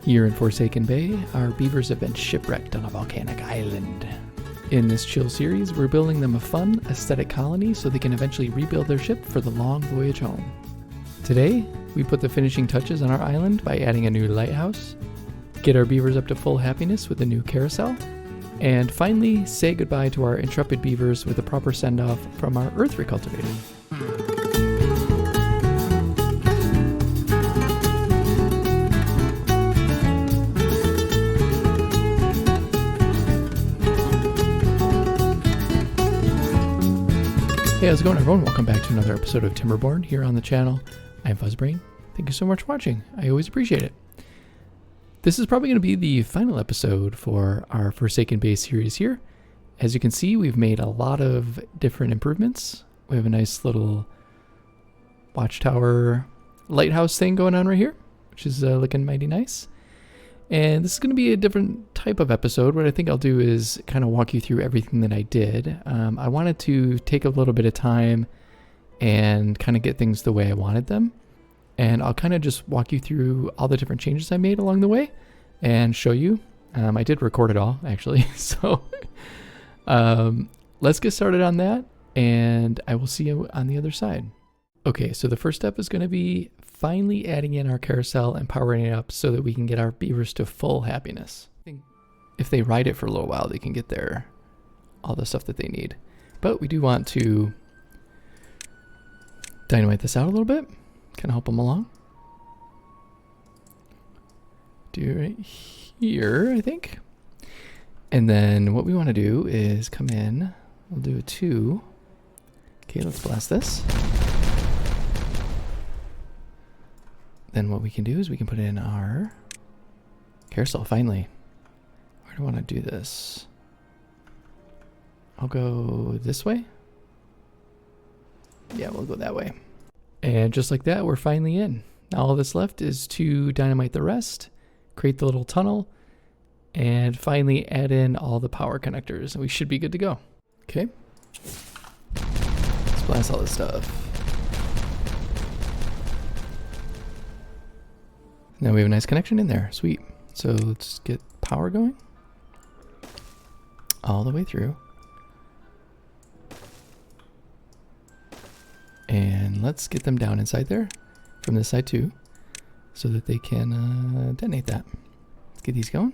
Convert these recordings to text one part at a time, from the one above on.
Here in Forsaken Bay, our beavers have been shipwrecked on a volcanic island. In this chill series, we're building them a fun, aesthetic colony so they can eventually rebuild their ship for the long voyage home. Today, we put the finishing touches on our island by adding a new lighthouse, get our beavers up to full happiness with a new carousel, and finally say goodbye to our intrepid beavers with a proper send-off from our Earth Recultivator. Hey, how's it going, everyone? Welcome back to another episode of Timberborn here on the channel. I'm Fuzzbrain. Thank you so much for watching. I always appreciate it. This is probably going to be the final episode for our Forsaken Bay series here. As you can see, we've made a lot of different improvements. We have a nice little watchtower lighthouse thing going on right here, which is looking mighty nice. And this is going to be a different type of episode. What I think I'll do is kind of walk you through everything that I did. I wanted to take a little bit of time and kind of get things the way I wanted them. And I'll kind of just walk you through all the different changes I made along the way and show you. I did record it all, actually. So let's get started on that, and I will see you on the other side. Okay, so the first step is going to be finally adding in our carousel and powering it up so that we can get our beavers to full happiness. I think if they ride it for a little while, they can get all the stuff that they need. But we do want to dynamite this out a little bit, kind of help them along. Do right here, I think. And then what we want to do is come in, we'll do a 2. Okay, let's blast this. Then what we can do is we can put in our carousel finally. Where do I want to do this? I'll go this way. Yeah, we'll go that way. And just like that, we're finally in. Now all that's left is to dynamite the rest, create the little tunnel, and finally add in all the power connectors. And we should be good to go. Okay. Let's blast all this stuff. Now we have a nice connection in there. Sweet. So let's get power going all the way through. And let's get them down inside there from this side too, so that they can detonate that. Let's get these going.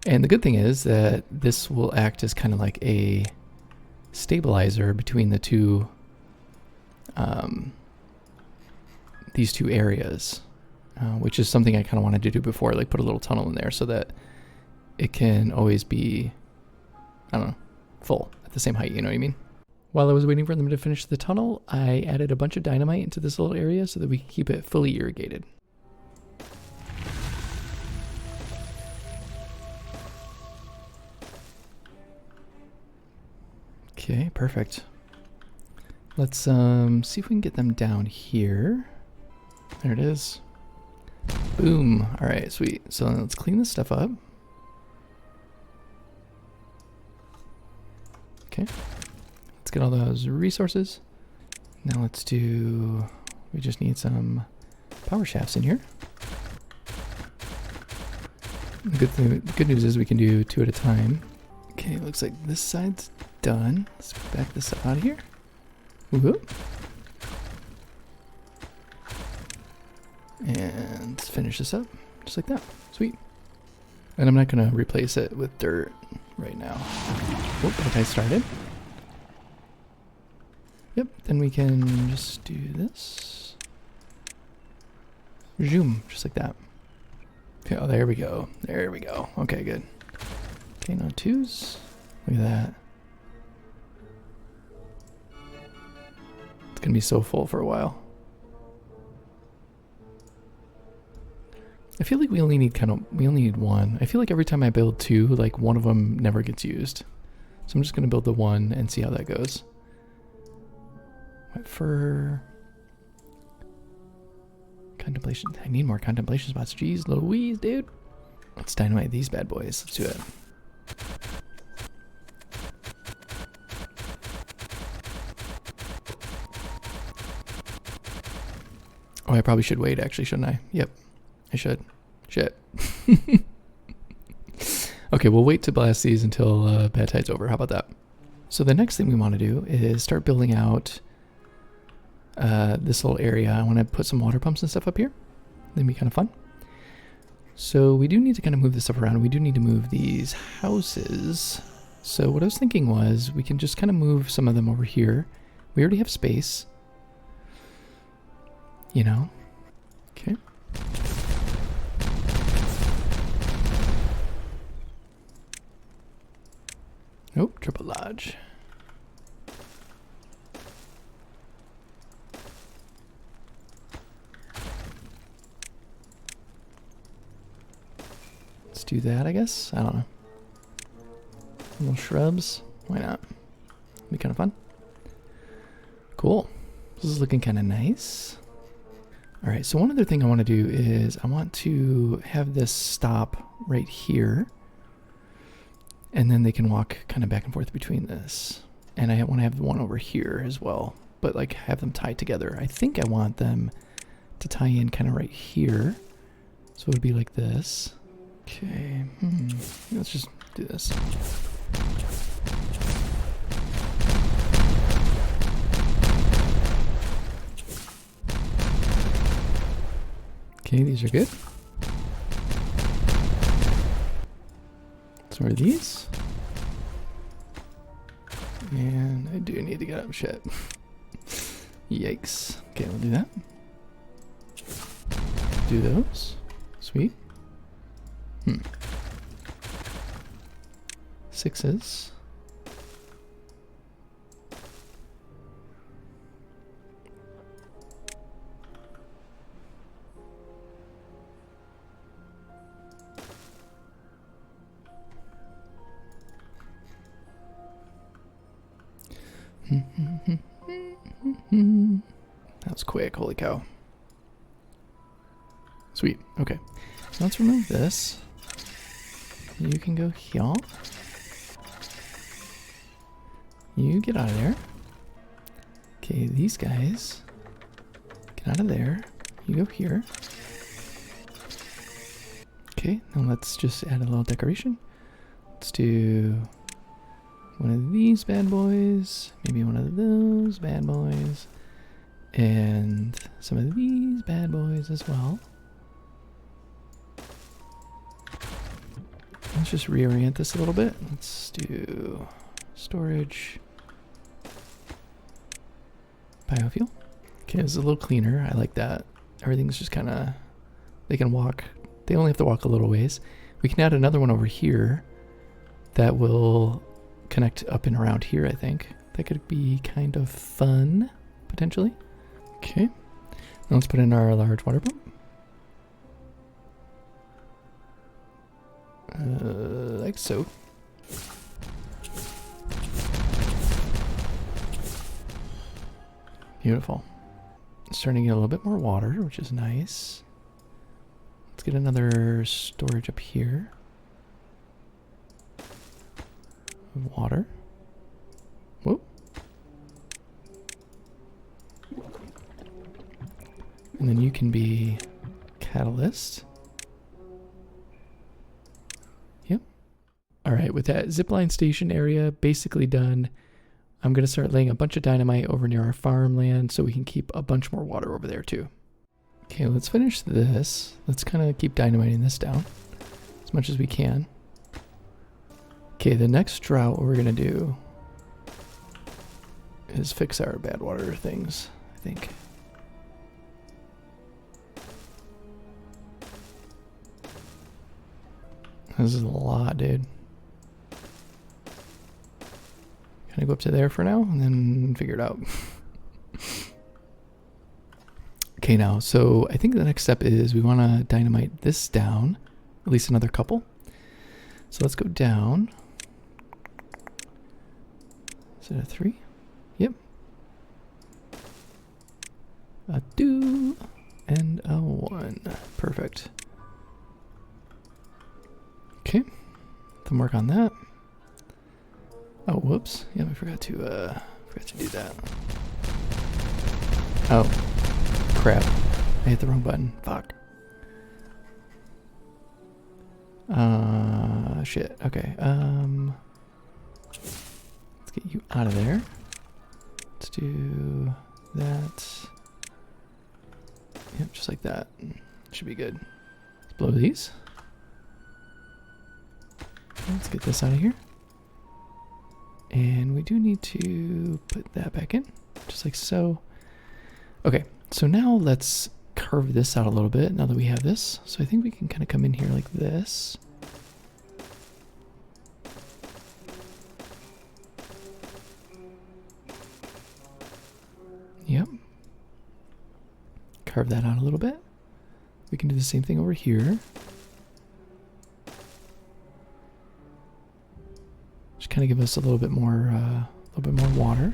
And the good thing is that this will act as kind of like a stabilizer between the two, these two areas. Which is something I kind of wanted to do before, like put a little tunnel in there so that it can always be, I don't know, full at the same height, you know what I mean? While I was waiting for them to finish the tunnel, I added a bunch of dynamite into this little area so that we can keep it fully irrigated. Okay, perfect. Let's see if we can get them down here. There it is. Boom. All right, sweet. So let's clean this stuff up. Okay. Let's get all those resources. Now let's do, we just need some power shafts in here. The good news is we can do 2 at a time. Okay, looks like this side's done. Let's back this up out of here. Whoop. And let's finish this up, just like that. Sweet. And I'm not going to replace it with dirt right now. Whoop, okay, started. Yep, then we can just do this. Zoom, just like that. Okay, oh, there we go. There we go. Okay, good. Okay, now 2s. Look at that. It's going to be so full for a while. I feel like we only need 1. I feel like every time I build 2, like one of them never gets used. So I'm just going to build the 1 and see how that goes. Wet fur. Contemplation. I need more contemplation spots. Jeez Louise, dude. Let's dynamite these bad boys. Let's do it. Oh, I probably should wait, actually, shouldn't I? Yep. I should. Shit. Okay, we'll wait to blast these until bad tide's over. How about that? So the next thing we want to do is start building out this little area. I want to put some water pumps and stuff up here. That'd be kind of fun. So we do need to kind of move this stuff around. We do need to move these houses. So what I was thinking was we can just kind of move some of them over here. We already have space. You know? Okay. Nope, triple lodge. Let's do that, I guess. I don't know. Little shrubs. Why not? Be kind of fun. Cool. This is looking kind of nice. All right, so one other thing I want to do is I want to have this stop right here. And then they can walk kind of back and forth between this. And I want to have one over here as well, but like have them tied together. I think I want them to tie in kind of right here. So it would be like this. Okay, let's just do this. Okay, these are good. So are these? And I do need to get up shit. Yikes. Okay, we'll do that. Do those. Sweet. Sixes. That was quick, holy cow. Sweet, okay. So let's remove this. You can go here. You get out of there. Okay, these guys. Get out of there. You go here. Okay, now let's just add a little decoration. Let's do one of these bad boys, maybe one of those bad boys, and some of these bad boys as well. Let's just reorient this a little bit. Let's do storage, biofuel. Okay, it's a little cleaner. I like that. Everything's just kind of, they can walk. They only have to walk a little ways. We can add another one over here that will connect up and around here, I think. That could be kind of fun, potentially. Okay. Now let's put in our large water pump. Like so. Beautiful. Starting to get a little bit more water, which is nice. Let's get another storage up here. Water. Whoop. And then you can be catalyst. Yep. All right, with that zipline station area basically done, I'm going to start laying a bunch of dynamite over near our farmland so we can keep a bunch more water over there too. Okay, let's finish this. Let's kind of keep dynamiting this down as much as we can. Okay, the next drought what we're going to do is fix our bad water things, I think. This is a lot, dude. Can I go up to there for now and then figure it out? Okay, now, so I think the next step is we want to dynamite this down, at least another couple. So let's go down. Is it a 3? Yep. A 2 and a 1. Perfect. Okay, then work on that. Oh, whoops. Yeah, I forgot to do that. Oh, crap. I hit the wrong button. Fuck. Shit. Okay. Let's get you out of there. Let's do that. Yep, just like that. Should be good. Let's blow these. Let's get this out of here. And we do need to put that back in, just like so. Okay, so now let's carve this out a little bit now that we have this. So I think we can kind of come in here like this. Yep. Carve that out a little bit. We can do the same thing over here. Just kind of give us a little bit more water.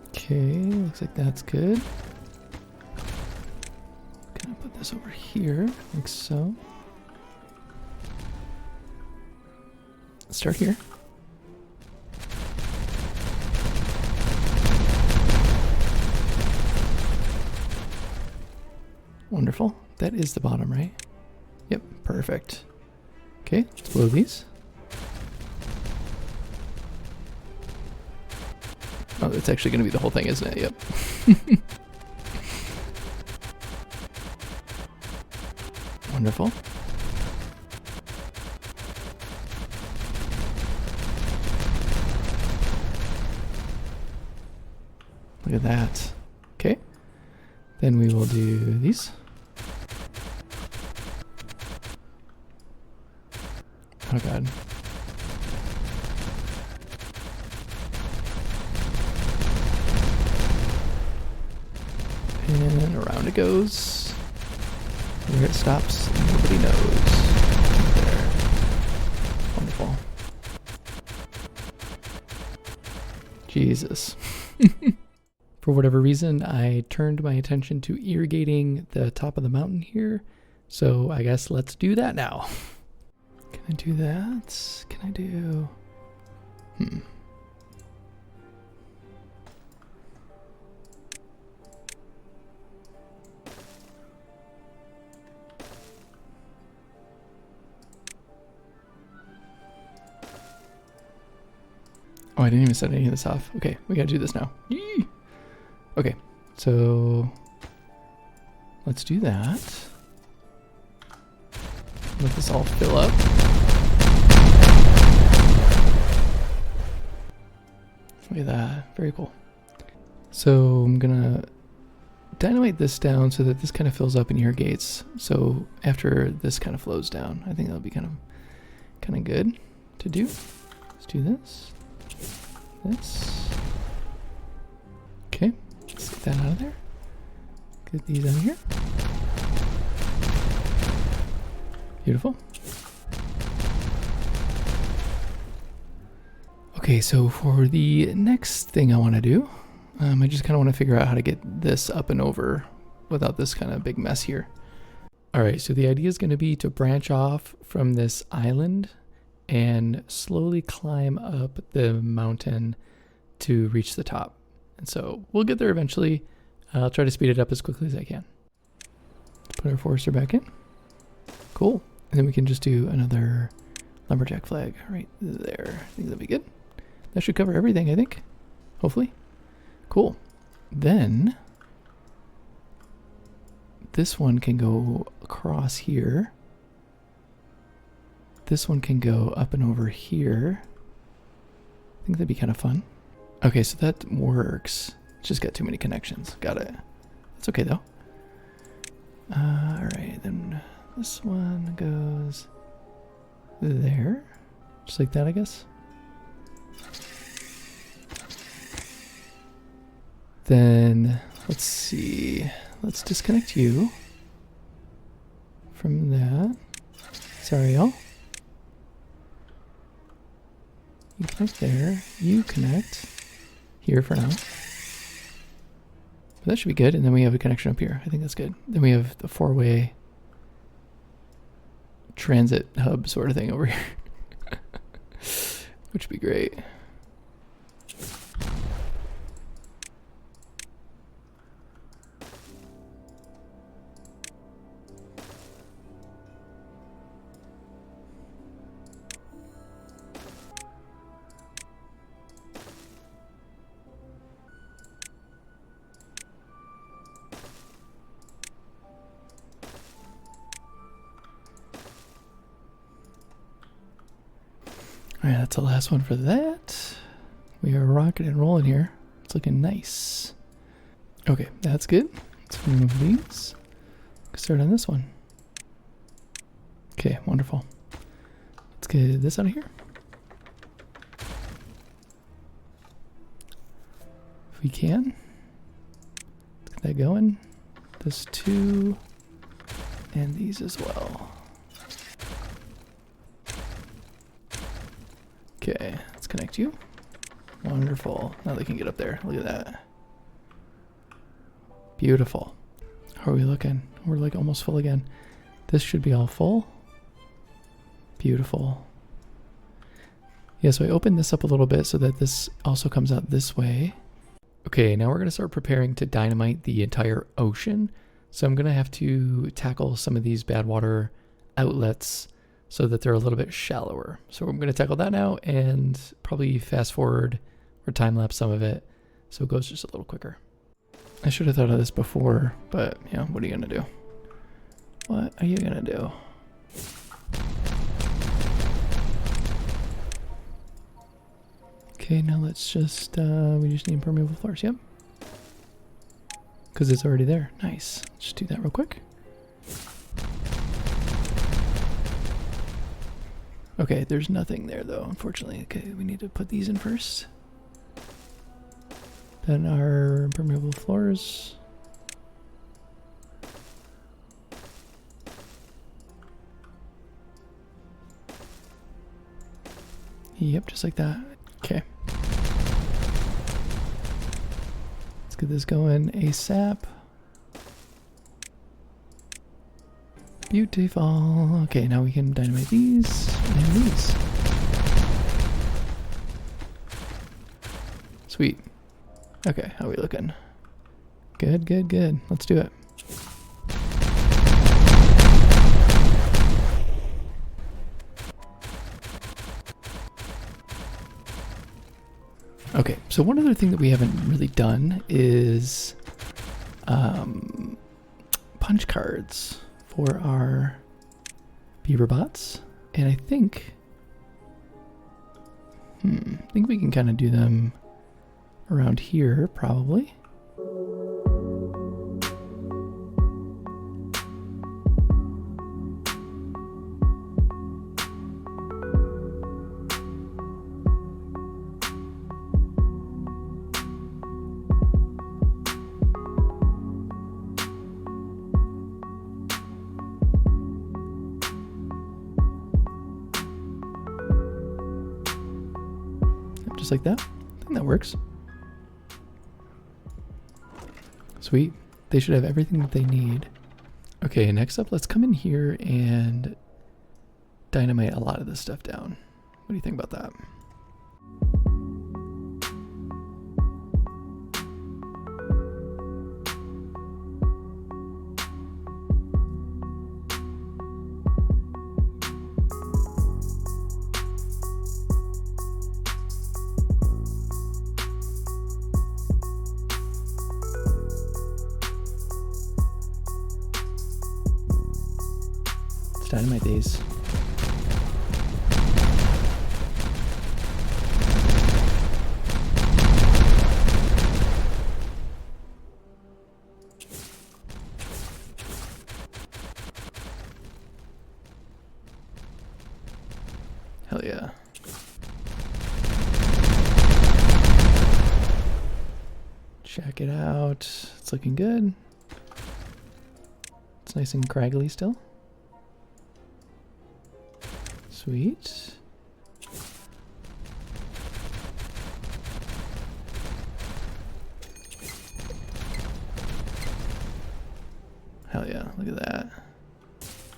Okay, looks like that's good. Gonna put this over here, like so. Let's start here. Wonderful. That is the bottom, right? Yep, perfect. Okay, let's blow these. Oh, it's actually going to be the whole thing, isn't it? Yep. Wonderful. Look at that. Okay. Then we will do these. Oh god. And around it goes. Where it stops, nobody knows. There. Wonderful. Jesus. For whatever reason, I turned my attention to irrigating the top of the mountain here. So I guess let's do that now. Can I do that? Can I do... Oh, I didn't even set any of this off. Okay, we gotta do this now. Yee! Okay, so let's do that. Let this all fill up. Look at that, very cool. So I'm gonna dynamite this down so that this kind of fills up and irrigates. So after this kind of flows down, I think that'll be kind of good to do. Let's do this. This. Okay, let's get that out of there. Get these out of here. Beautiful. Okay, so for the next thing I want to do, I just kind of want to figure out how to get this up and over without this kind of big mess here. All right, so the idea is going to be to branch off from this island and slowly climb up the mountain to reach the top. And so we'll get there eventually. I'll try to speed it up as quickly as I can. Put our forester back in. Cool. And then we can just do another lumberjack flag right there. I think that'll be good. That should cover everything, I think. Hopefully. Cool. Then this one can go across here. This one can go up and over here. I think that'd be kind of fun. Okay, so that works. It's just got too many connections. Got it. That's okay though. Alright, then this one goes there. Just like that, I guess. Then, let's see. Let's disconnect you from that. Sorry, y'all. You connect there. You connect here for now. But that should be good. And then we have a connection up here. I think that's good. Then we have the 4-way transit hub sort of thing over here. Which would be great. All right, that's the last one for that. We are rocking and rolling here. It's looking nice. Okay, that's good. Let's remove these. Start on this one. Okay, wonderful. Let's get this out of here. If we can. Let's get that going. This two. And these as well. Okay, let's connect you. Wonderful. Now they can get up there. Look at that. Beautiful. How are we looking? We're like almost full again. This should be all full. Beautiful. Yeah, so I opened this up a little bit so that this also comes out this way. Okay, now we're going to start preparing to dynamite the entire ocean. So I'm going to have to tackle some of these bad water outlets so that they're a little bit shallower. So I'm going to tackle that now and probably fast forward or time lapse some of it so it goes just a little quicker. I should have thought of this before, but yeah, what are you going to do? What are you going to do? Okay, now let's just, we just need impermeable floors, yep. Because it's already there. Nice. Just do that real quick. Okay, there's nothing there though, unfortunately. Okay, we need to put these in first. Then our impermeable floors. Yep, just like that. Okay. Let's get this going ASAP. Beautiful. Okay, now we can dynamite these and these. Sweet. Okay, how are we looking? Good, good, good. Let's do it. Okay, so one other thing that we haven't really done is punch cards for our beaver bots, and I think we can kind of do them around here probably. Just like that. I think that works. Sweet. They should have everything that they need. Okay, next up, let's come in here and dynamite a lot of this stuff down. What do you think about that? Dynamite these. Hell yeah. Check it out. It's looking good. It's nice and craggly still. Sweet. Hell yeah, look at that.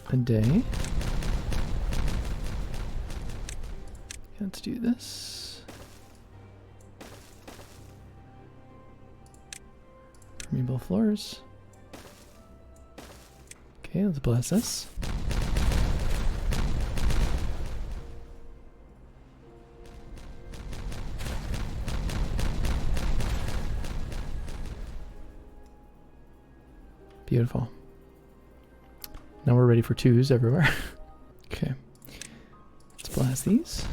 A day. Let's do this. Permeable floors. Okay, let's bless this. Beautiful. Now we're ready for twos everywhere. Okay. Let's blast these.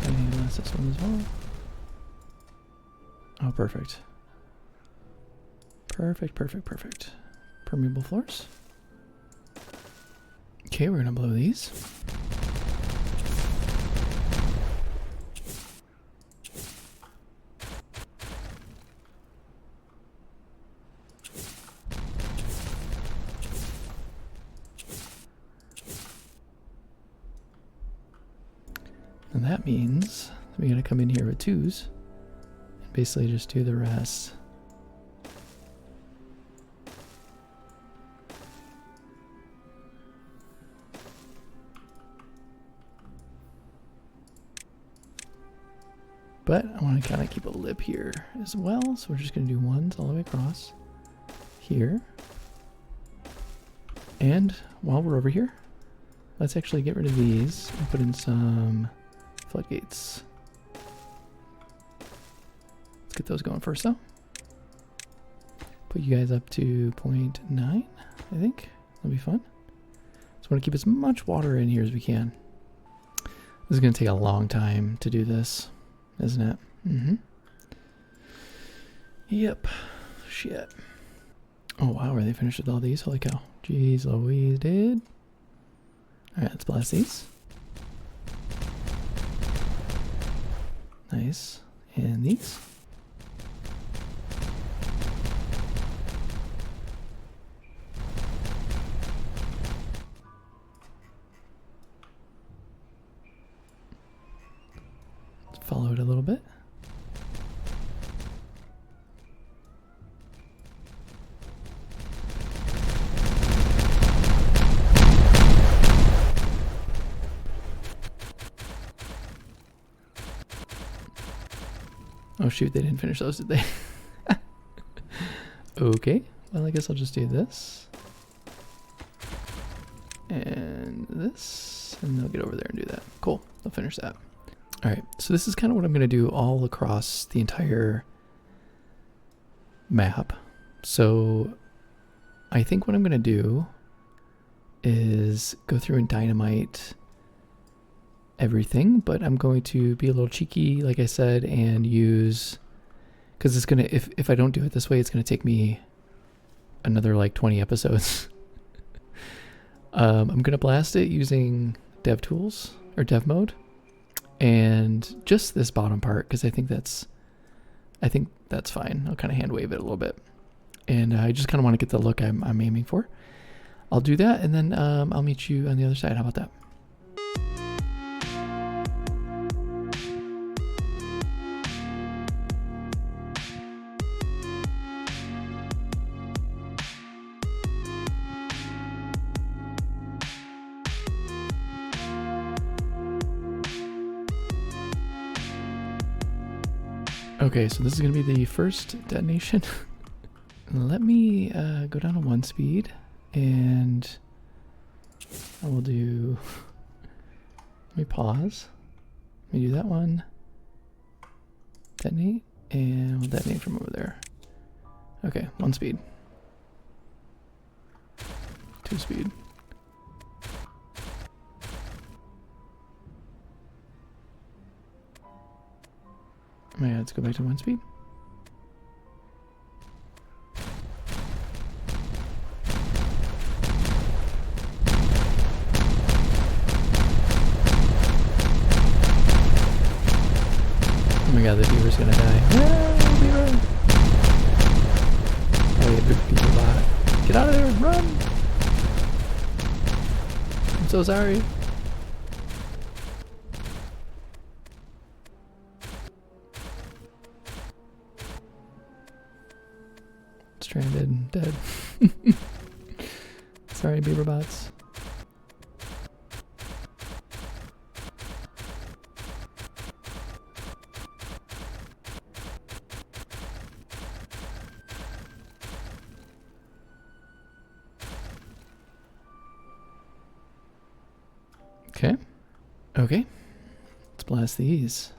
Okay, blast this one as well. Oh, perfect. Perfect, perfect, perfect. Permeable floors. Okay, we're gonna blow these. And that means we gotta come in here with 2s and basically just do the rest. But I want to kind of keep a lip here as well, so we're just going to do 1s all the way across here. And while we're over here, let's actually get rid of these and put in some floodgates. Let's get those going first though. Put you guys up to 0.9, I think. That'll be fun. So we want to keep as much water in here as we can. This is going to take a long time to do this, isn't it? Mm-hmm. Yep. Shit. Oh wow, are they finished with all these? Holy cow. Jeez Louise, dude. Alright, let's blast these. Nice. And these. Let's follow it a little bit. Oh shoot, they didn't finish those, did they? Okay, well I guess I'll just do this. And this, and they'll get over there and do that. Cool, they'll finish that. Alright, so this is kind of what I'm going to do all across the entire map. So I think what I'm going to do is go through and dynamite everything, but I'm going to be a little cheeky, like I said, and use, because it's gonna, if I don't do it this way, it's gonna take me another like 20 episodes. I'm gonna blast it using dev tools or dev mode, and just this bottom part, because I think that's fine. I'll kind of hand wave it a little bit, and I just kind of want to get the look I'm aiming for. I'll do that, and then I'll meet you on the other side. How about that? Okay, so this is going to be the first detonation. Let me go down to 1 speed, and I will do, let me pause. Let me do that one, detonate, and we'll detonate from over there. Okay, 1 speed. 2 speed. Oh my god, let's go back to 1 speed. Oh my god, the beaver's gonna die. No, beaver! Oh yeah, big beaver bot. Get out of there, run! I'm so sorry. Stranded, dead. Sorry, beaver bots. Okay. Okay. Let's blast these.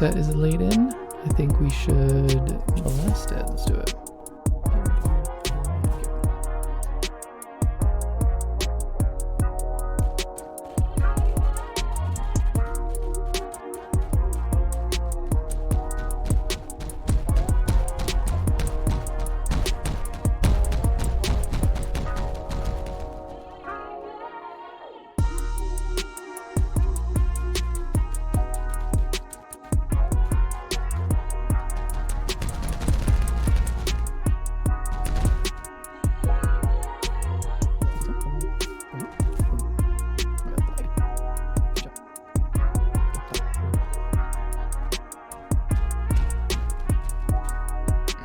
set is laid in, I think we should blast it. Let's do it.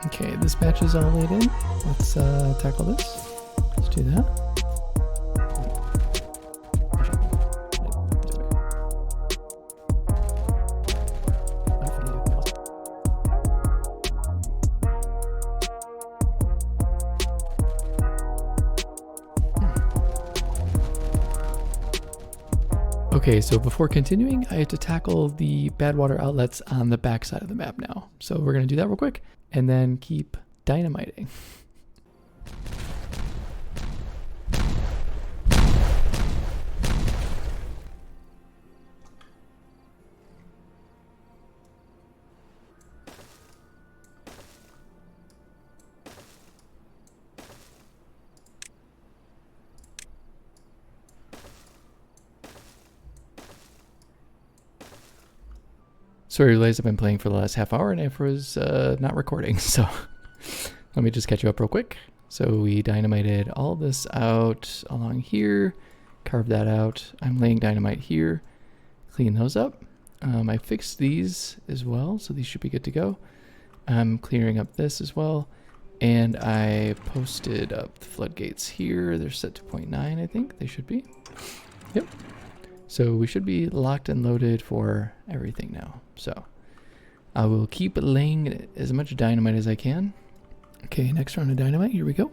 Okay, this batch is all laid in. Let's tackle this. Let's do that. Okay, so before continuing, I have to tackle the bad water outlets on the back side of the map now. So we're going to do that real quick and then keep dynamiting. So I realized I've been playing for the last half hour and I was not recording, so let me just catch you up real quick. So we dynamited all this out along here, carved that out. I'm laying dynamite here, clean those up. I fixed these as well, so these should be good to go. I'm clearing up this as well, and I posted up the floodgates here. They're set to 0.9, I think they should be. Yep. So we should be locked and loaded for everything now. So I will keep laying as much dynamite as I can. Okay, next round of dynamite, here we go.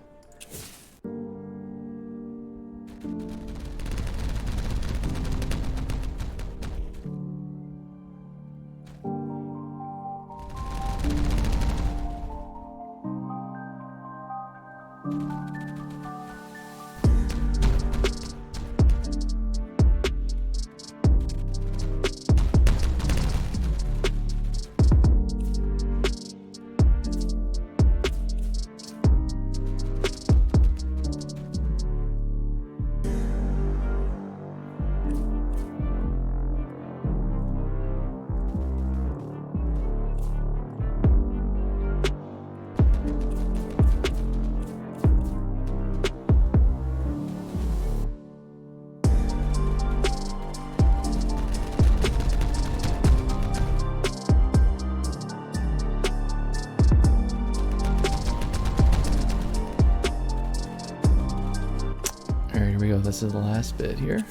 This is the last bit here.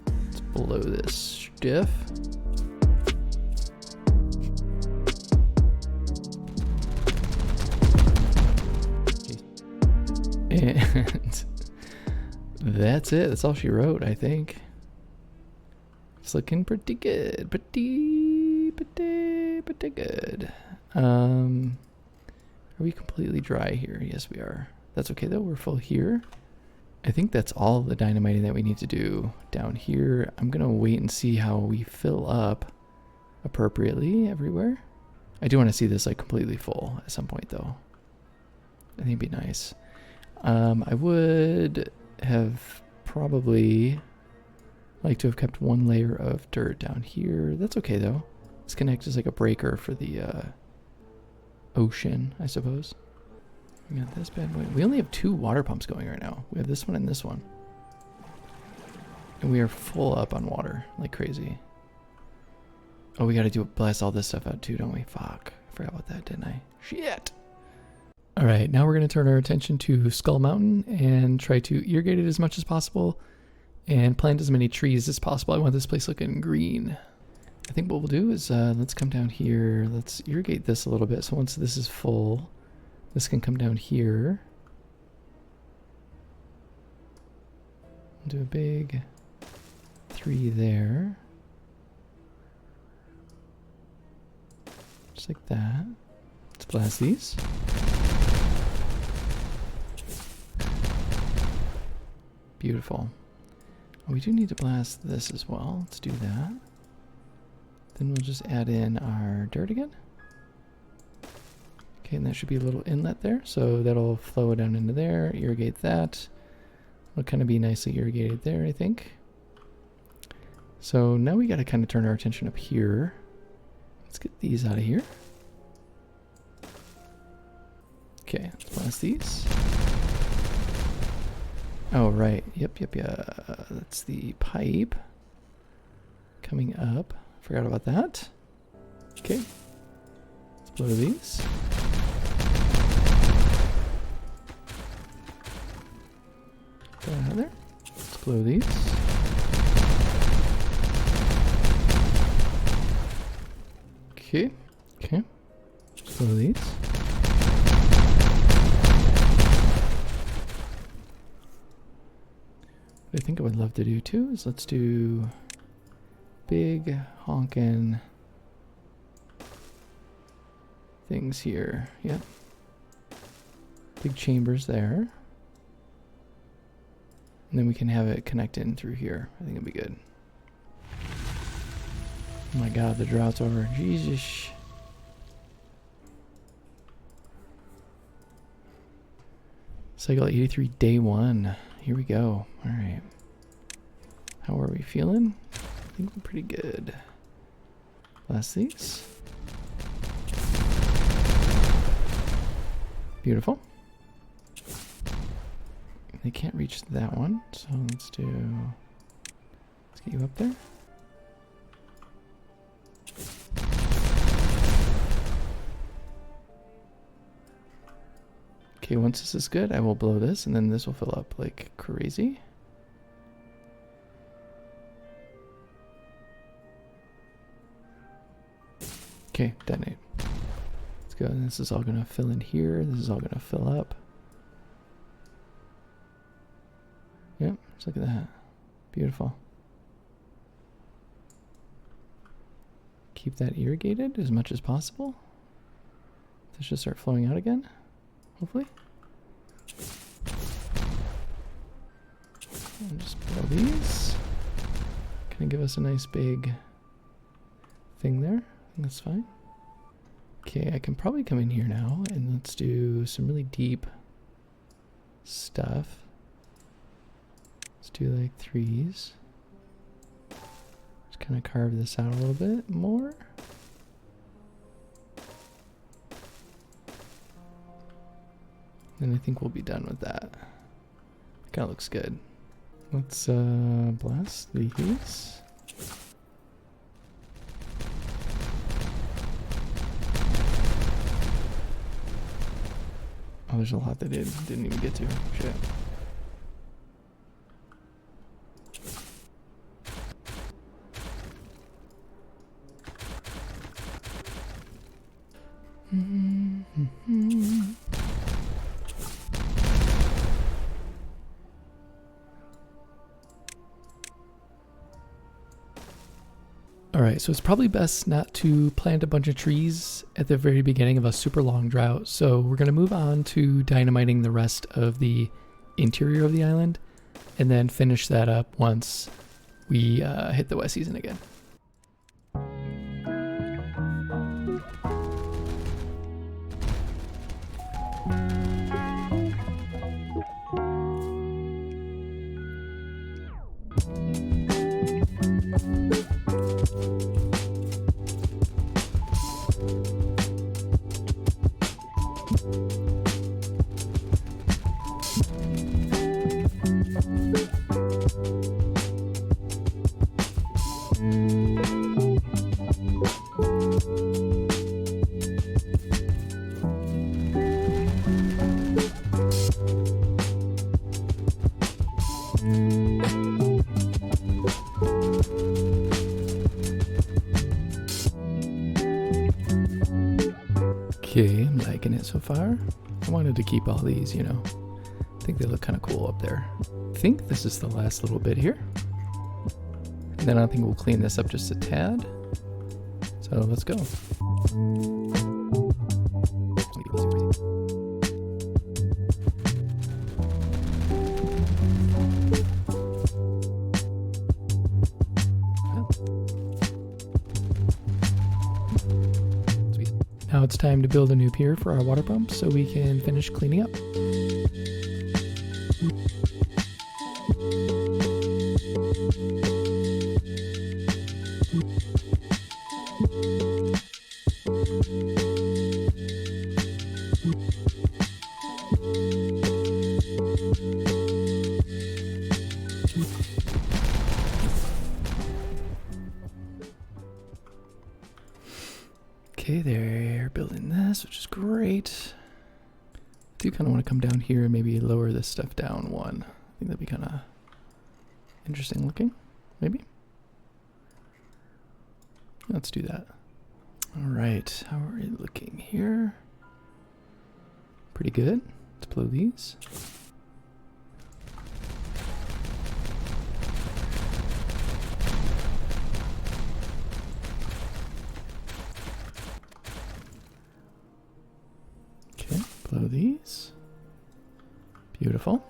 Let's blow this stiff. And that's it. That's all she wrote, I think. It's looking pretty good. Pretty good. Are we completely dry here? Yes, we are. That's okay though. We're full here. I think that's all the dynamiting that we need to do down here. I'm gonna wait and see how we fill up appropriately everywhere. I do want to see this like completely full at some point though. I think it'd be nice. I would have probably liked to have kept one layer of dirt down here. That's okay though. This can act as like a breaker for the ocean, I suppose. We got this bad boy. We only have 2 water pumps going right now. We have this one and this one. And we are full up on water like crazy. Oh, we gotta blast all this stuff out too, don't we? Fuck. I forgot about that, didn't I? Shit! Alright, now we're gonna turn our attention to Skull Mountain and try to irrigate it as much as possible and plant as many trees as possible. I want this place looking green. I think what we'll do is let's come down here. Let's irrigate this a little bit. So once this is full, this can come down here. Do a big 3 there. Just like that. Let's blast these. Beautiful. We do need to blast this as well. Let's do that. Then we'll just add in our dirt again. Okay, and that should be a little inlet there, so that'll flow down into there, irrigate that. It'll kind of be nicely irrigated there, I think. So now we got to kind of turn our attention up here. Let's get these out of here. Okay, let's blast these. Oh, right. Yep. That's the pipe coming up. Forgot about that. Okay. Let's blow these. Get that out of there. Let's blow these. Okay. Let's blow these. What I think I would love to do too is let's do big honkin' things here. Yep. Big chambers there. And then we can have it connect in through here. I think it'd be good. Oh my god, the drought's over. Jesus. Cycle 83, day 1. Here we go. Alright. How are we feeling? I think we're pretty good. Blast these. Beautiful. They can't reach that one, so let's get you up there. Okay, once this is good, I will blow this, and then this will fill up like crazy. Okay, detonate. Let's go, and this is all gonna fill in here. This is all gonna fill up. Yep, just look at that. Beautiful. Keep that irrigated as much as possible. This should start flowing out again, hopefully. And just blow these. Gonna give us a nice big thing there. I think that's fine. Okay, I can probably come in here now and let's do some really deep stuff. Let's do like 3s. Just kind of carve this out a little bit more. And I think we'll be done with that. Kind of looks good. Let's blast these. Oh, there's a lot that didn't even get to. Shit. Alright, so it's probably best not to plant a bunch of trees at the very beginning of a super long drought. So we're going to move on to dynamiting the rest of the interior of the island and then finish that up once we hit the wet season again. Okay, I'm liking it so far. I wanted to keep all these, you know. I think they look kind of cool up there. I think this is the last little bit here. And then I think we'll clean this up just a tad. So let's go. Now it's time to build a new pier for our water pump so we can finish cleaning up. Okay, they're building this, which is great. I do kind of want to come down here and maybe lower this stuff down one. I think that'd be kind of interesting looking, maybe. Let's do that. All right, how are we looking here? Pretty good. Let's blow these. Blow these. Beautiful.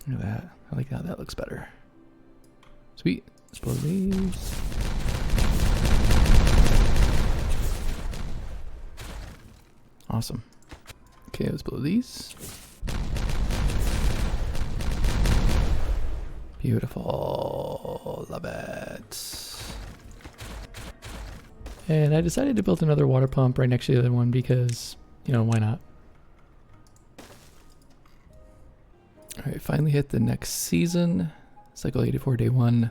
Look at that. I like how that looks better. Sweet. Let's blow these. Awesome. Okay, let's blow these. Beautiful. Love it. And I decided to build another water pump right next to the other one because, you know, why not? All right, finally hit the next season. Cycle 84, day 1.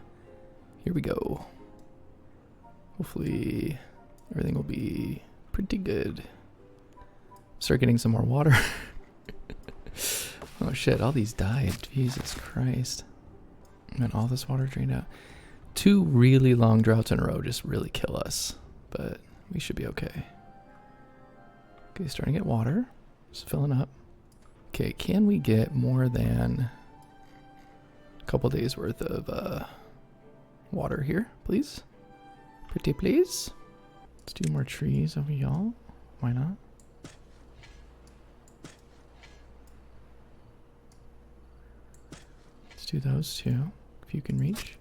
Here we go. Hopefully everything will be pretty good. Start getting some more water. Oh shit, all these died. Jesus Christ. And all this water drained out. 2 really long droughts in a row just really kill us. But we should be okay. Okay, starting to get water. Just filling up. Okay, can we get more than a couple days worth of water here, please? Pretty please. Let's do more trees over y'all. Why not? Let's do those too, if you can reach.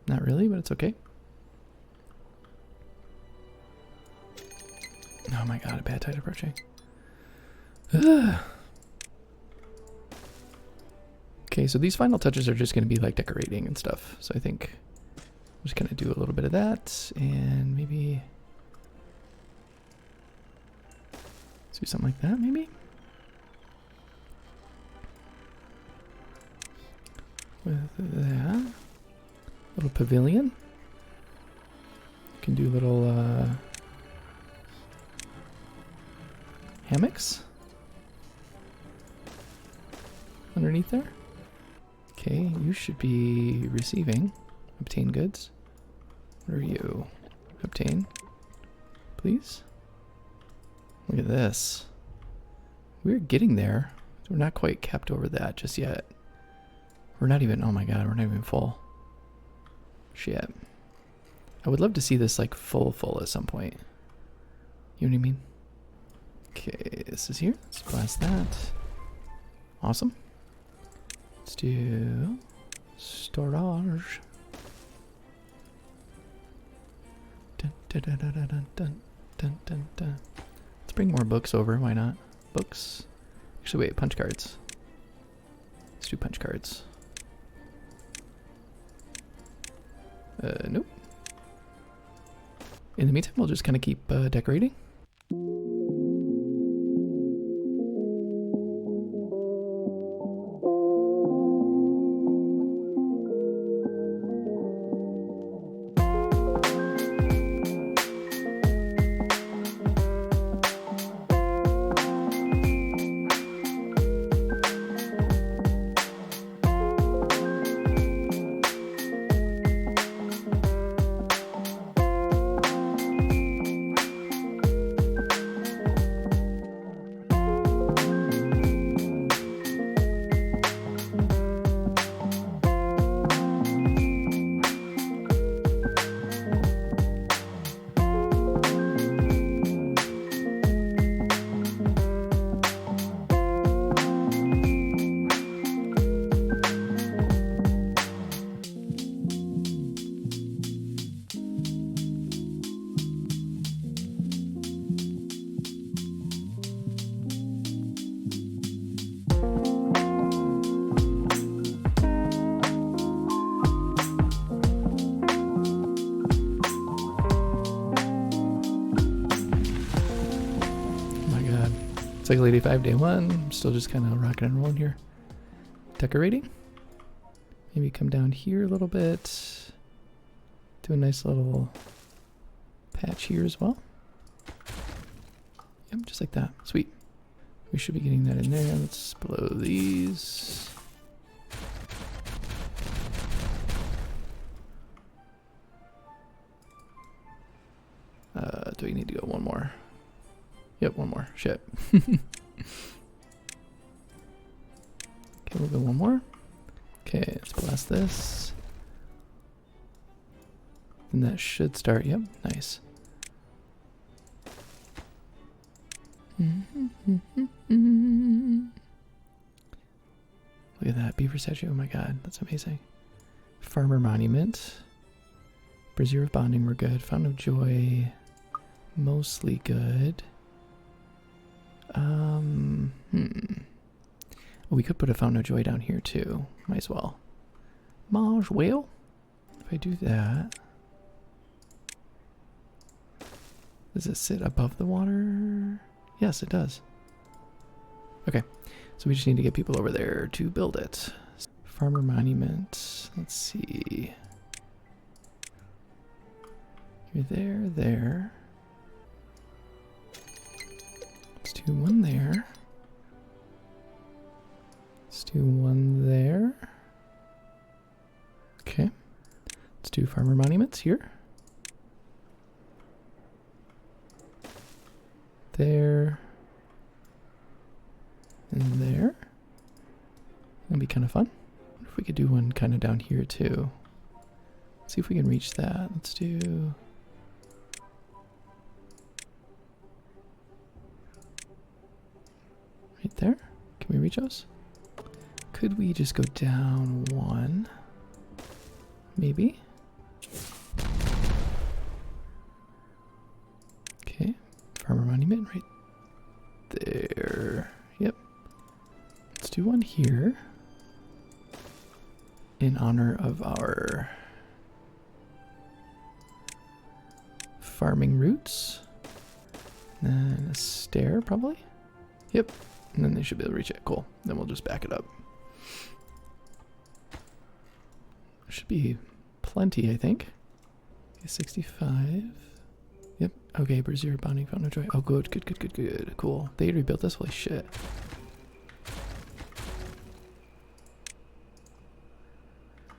Not really, but it's okay. Oh my god, a bad tide approaching. Ugh. Okay, so these final touches are just going to be like decorating and stuff. So I think I'm just going to do a little bit of that and maybe let's do something like that, maybe? With that. Little pavilion. Can do little hammocks underneath there. Okay, you should be receiving. Obtain goods. What are you? Obtain. Please. Look at this. We're getting there. We're not quite capped over that just yet. We're not even, oh my god, we're not even full. Shit. I would love to see this like full at some point. You know what I mean? Okay, this is here. Let's blast that. Awesome. Let's do storage. Dun, dun, dun, dun, dun, dun, dun, dun, dun. Let's bring more books over. Why not? Books. Actually, wait. Punch cards. Let's do punch cards. Nope. In the meantime, we'll just kind of keep decorating. Cycle 85, day 1. I'm still just kind of rocking and rolling here. Decorating. Maybe come down here a little bit. Do a nice little patch here as well. Yep, just like that. Sweet. We should be getting that in there. Let's blow these. Do we need to go one more? Yep, one more. Shit. Okay, we'll go one more. Okay, let's blast this. And that should start. Yep, nice. Look at that beaver statue. Oh my god, that's amazing. Farmer monument. Brazier of bonding, we're good. Fountain of joy, mostly good. We could put a fountain of joy down here too. Might as well. Mange whale. If I do that, does it sit above the water? Yes, it does. Okay, so we just need to get people over there to build it. Farmer monument. Let's see. You're there. Let's do one there. Let's do one there. Okay. Let's do farmer monuments here. There. And there. That'd be kind of fun. What if we could do one kind of down here too? Let's see if we can reach that. Let's do... right there. Can we reach those? Could we just go down one? Maybe. Okay. Farmer monument right there. Yep. Let's do one here. In honor of our farming roots. And a stair, probably. Yep. And then they should be able to reach it. Cool. Then we'll just back it up. Should be plenty, I think. Okay, 65. Yep. Okay, Brazier bonding fountain of joy. Oh, good. Cool. They rebuilt this? Holy shit.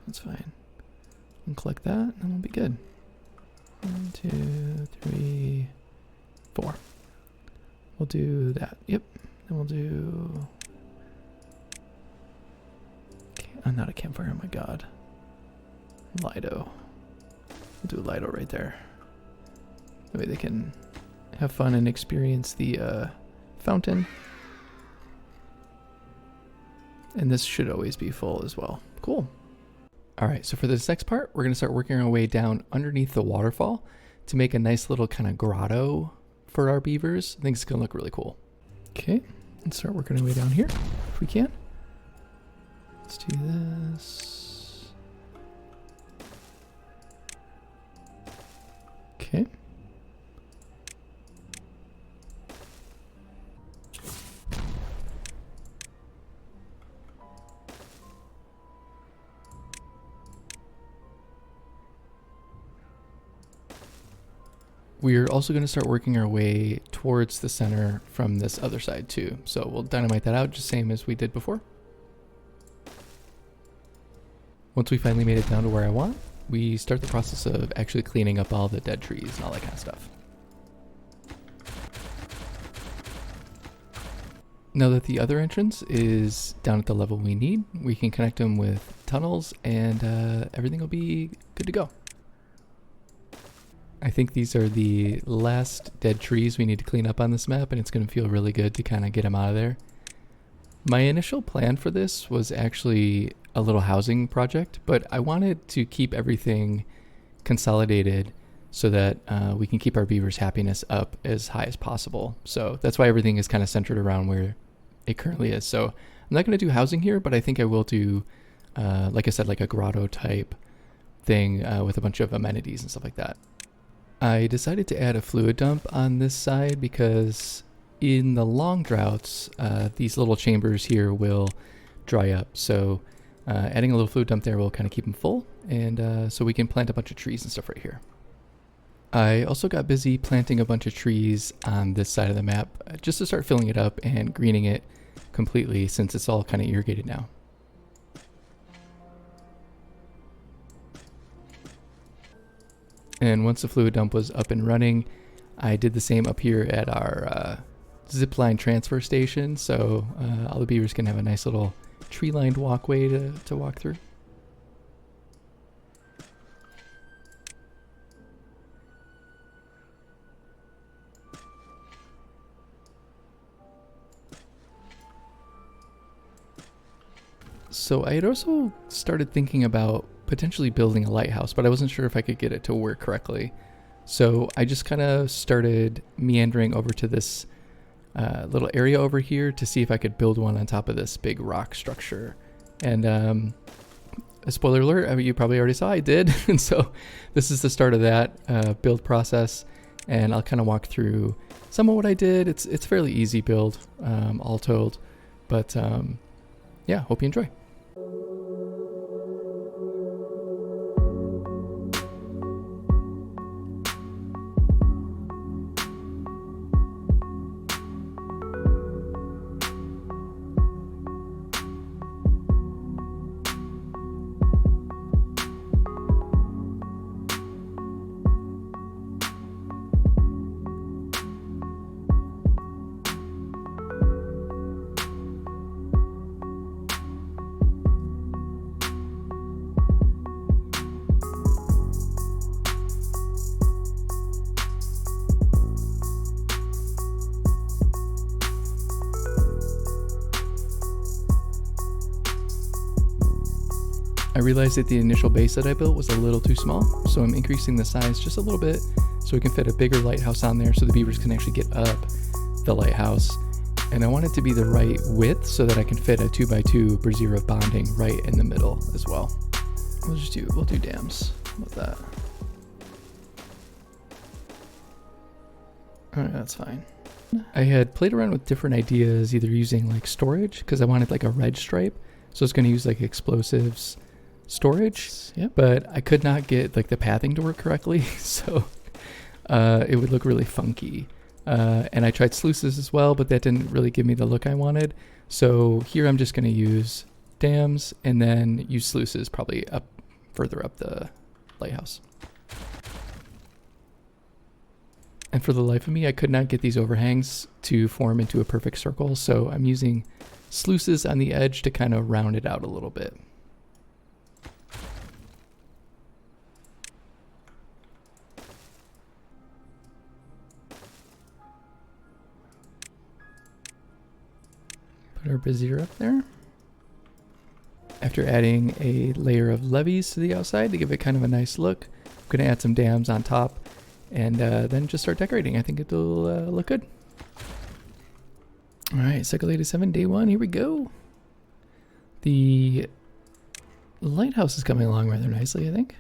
That's fine. And collect that, and then we'll be good. 1, 2, 3, 4. We'll do that. Yep. Then we'll do... not a campfire, oh my god. Lido. We'll do a Lido right there. That way they can have fun and experience the fountain. And this should always be full as well. Cool. Alright, so for this next part, we're going to start working our way down underneath the waterfall to make a nice little kind of grotto for our beavers. I think it's going to look really cool. Okay, let's start working our way down here if we can. Let's do this. Okay. We're also going to start working our way towards the center from this other side too. So we'll dynamite that out just same as we did before. Once we finally made it down to where I want, we start the process of actually cleaning up all the dead trees and all that kind of stuff. Now that the other entrance is down at the level we need, we can connect them with tunnels and everything will be good to go. I think these are the last dead trees we need to clean up on this map, and it's going to feel really good to kind of get them out of there. My initial plan for this was actually a little housing project, but I wanted to keep everything consolidated so that we can keep our beavers' happiness up as high as possible. So that's why everything is kind of centered around where it currently is. So I'm not going to do housing here, but I think I will do, like I said, like a grotto type thing with a bunch of amenities and stuff like that. I decided to add a fluid dump on this side because in the long droughts, these little chambers here will dry up. So adding a little fluid dump there will kind of keep them full, and so we can plant a bunch of trees and stuff right here. I also got busy planting a bunch of trees on this side of the map just to start filling it up and greening it completely, since it's all kind of irrigated now. And once the fluid dump was up and running, I did the same up here at our zipline transfer station, so all the beavers can have a nice little tree-lined walkway to walk through. So I had also started thinking about potentially building a lighthouse, but I wasn't sure if I could get it to work correctly. So I just kind of started meandering over to this little area over here to see if I could build one on top of this big rock structure. And a spoiler alert, I mean, you probably already saw I did. And so this is the start of that build process. And I'll kind of walk through some of what I did. It's a fairly easy build, all told. But yeah, hope you enjoy. I realized that the initial base that I built was a little too small, so I'm increasing the size just a little bit so we can fit a bigger lighthouse on there so the beavers can actually get up the lighthouse. And I want it to be the right width so that I can fit a 2x2 brazier of bonding right in the middle as well. We'll do dams. How about that? Alright, that's fine. I had played around with different ideas, either using like storage, because I wanted like a red stripe, so I was going to use like explosives storage, yeah, but I could not get like the pathing to work correctly, so it would look really funky. And I tried sluices as well, but that didn't really give me the look I wanted. So here I'm just going to use dams and then use sluices probably further up the lighthouse. And for the life of me, I could not get these overhangs to form into a perfect circle, so I'm using sluices on the edge to kind of round it out a little bit. Put our brazier up there. After adding a layer of levees to the outside to give it kind of a nice look, I'm going to add some dams on top and then just start decorating. I think it'll look good. All right, Cycle 87, day 1, here we go. The lighthouse is coming along rather nicely, I think.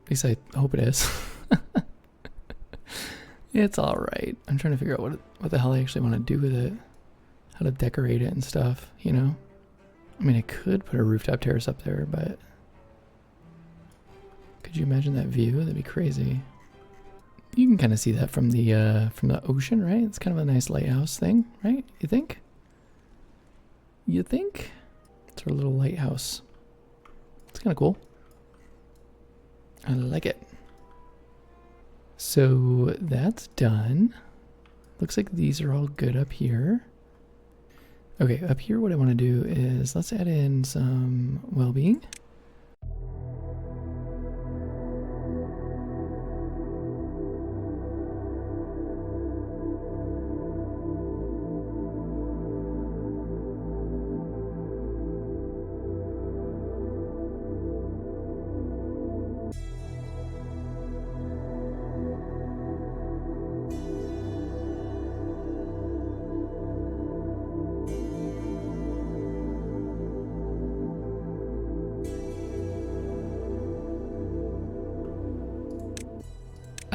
At least I hope it is. It's all right. I'm trying to figure out what the hell I actually want to do with it. How to decorate it and stuff, you know? I mean, I could put a rooftop terrace up there, but could you imagine that view? That'd be crazy. You can kind of see that from the ocean, right? It's kind of a nice lighthouse thing, right? You think? You think? It's our little lighthouse. It's kind of cool. I like it. So that's done. Looks like these are all good up here. Okay, up here what I want to do is let's add in some well-being.